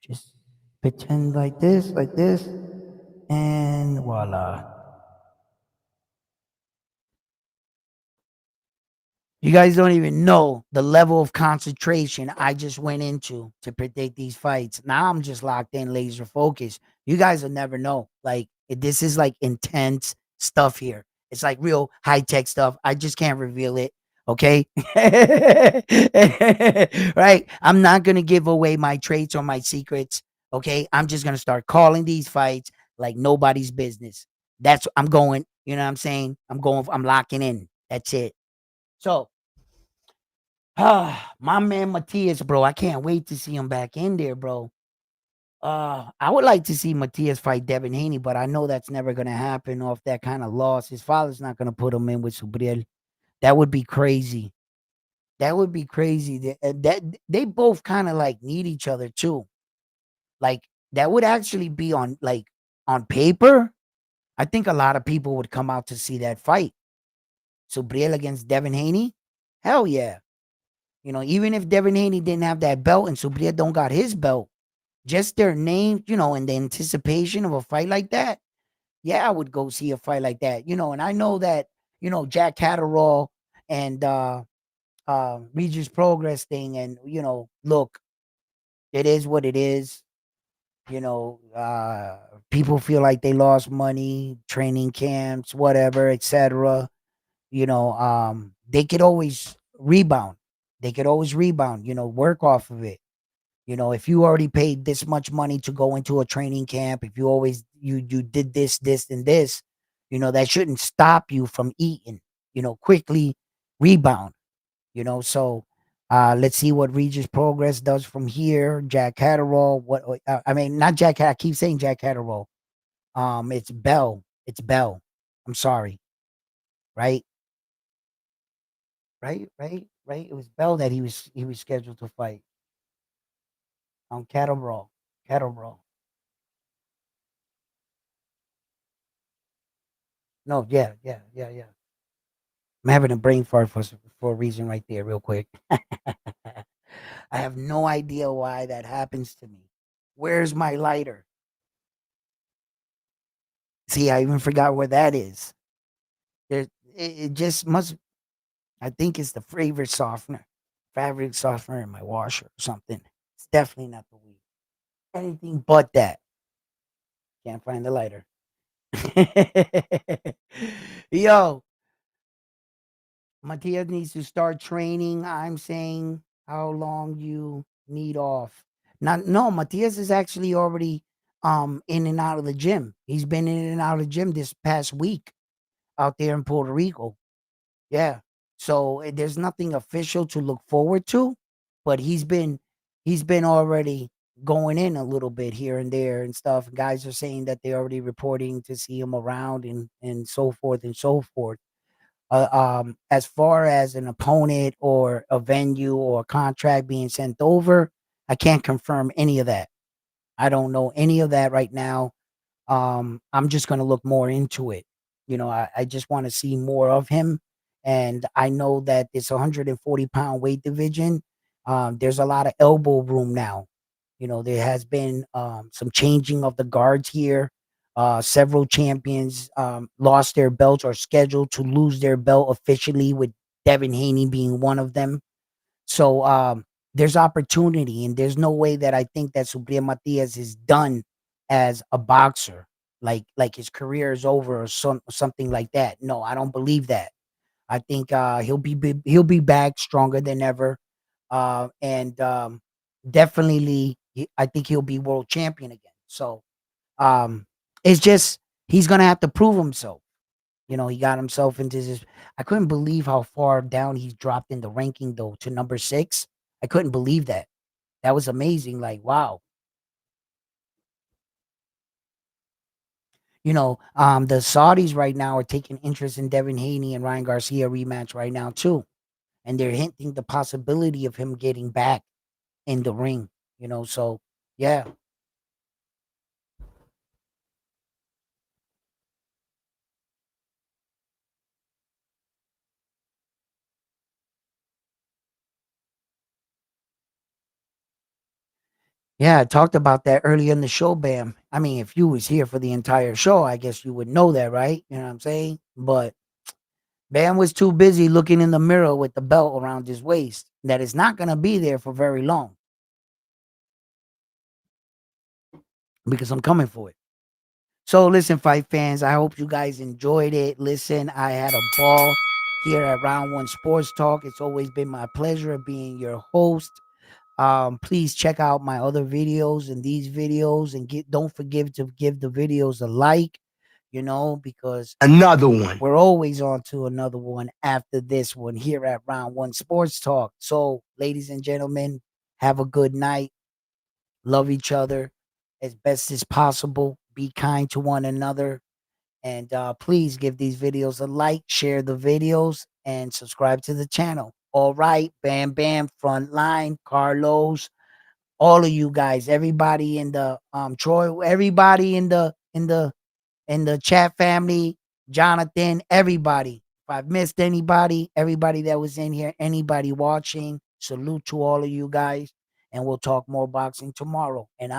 Just pretend like this, and voila. You guys don't even know the level of concentration I just went into to predict these fights. Now I'm just locked in, laser focused. You guys will never know. Like, this is like intense stuff here. It's like real high tech stuff. I just can't reveal it. Okay. Right. I'm not going to give away my traits or my secrets. Okay. I'm just going to start calling these fights like nobody's business. I'm going, you know what I'm saying? I'm locking in. That's it. So, my man Matias, bro. I can't wait to see him back in there, bro. I would like to see Matias fight Devin Haney, but I know that's never gonna happen off that kind of loss. His father's not gonna put him in with Subriel. That would be crazy. That would be crazy. That they both kind of like need each other too. Like that would actually be on paper. I think a lot of people would come out to see that fight. Subriel against Devin Haney. Hell yeah. You know, even if Devin Haney didn't have that belt and Subriel don't got his belt, just their name, and the anticipation of a fight like that, yeah, I would go see a fight like that. And I know that, Jack Catterall and Regis Progress thing, and look, it is what it is. People feel like they lost money, training camps, whatever, etc. They could always rebound. They could always rebound, work off of it. If you already paid this much money to go into a training camp, if you always you did this and this, that shouldn't stop you from eating, quickly rebound, so let's see what Regis Progress does from here. Jack Catterall, I mean, not Jack, I keep saying Jack Catterall. It's Bell. It's Bell. I'm sorry. Right? Right. It was Bell that he was scheduled to fight on Catterall. Catterall. No, yeah. I'm having a brain fart for a reason right there, real quick. I have no idea why that happens to me. Where's my lighter? See, I even forgot where that is. There, it just must. I think it's the fabric softener in my washer or something. It's definitely not the weed. Anything but that. Can't find the lighter. Yo, Matias needs to start training. I'm saying how long you need off. Not no, Matias is actually already in and out of the gym. He's been in and out of the gym this past week out there in Puerto Rico. Yeah. So there's nothing official to look forward to, but he's been already going in a little bit here and there and stuff. Guys are saying that they're already reporting to see him around and so forth and so forth. As far as an opponent or a venue or a contract being sent over, I can't confirm any of that. I don't know any of that right now. I'm just gonna look more into it. I just want to see more of him. And I know that this 140-pound weight division, there's a lot of elbow room now. There has been some changing of the guards here. Several champions lost their belts or scheduled to lose their belt officially, with Devin Haney being one of them. So there's opportunity, and there's no way that I think that Subriel Matias is done as a boxer, like his career is over or something like that. No, I don't believe that. I think he'll be back stronger than ever, and definitely I think he'll be world champion again. So um, it's just he's gonna have to prove himself. He got himself into this. I couldn't believe how far down he's dropped in the ranking though, to number 6. I couldn't believe that. That was amazing. Like, wow. The Saudis right now are taking interest in Devin Haney and Ryan Garcia rematch right now too. And they're hinting the possibility of him getting back in the ring, so yeah. Yeah, I talked about that earlier in the show, Bam. I mean, if you was here for the entire show, I guess you would know that, right? You know what I'm saying? But Bam was too busy looking in the mirror with the belt around his waist that is not going to be there for very long, because I'm coming for it. So listen, fight fans, I hope you guys enjoyed it. Listen, I had a ball here at Round One Sports Talk. It's always been my pleasure of being your host. Please check out my other videos and these videos, and don't forget to give the videos a like, because Another one. we're always on to another one after this one here at Round One Sports Talk. So, ladies and gentlemen, have a good night. Love each other as best as possible. Be kind to one another. And please give these videos a like, share the videos, and subscribe to the channel. All right, Bam Bam, Frontline, Carlos, all of you guys, everybody in the Troy, everybody in the chat family, Jonathan, everybody. If I've missed anybody, everybody that was in here, anybody watching, salute to all of you guys. And we'll talk more boxing tomorrow. And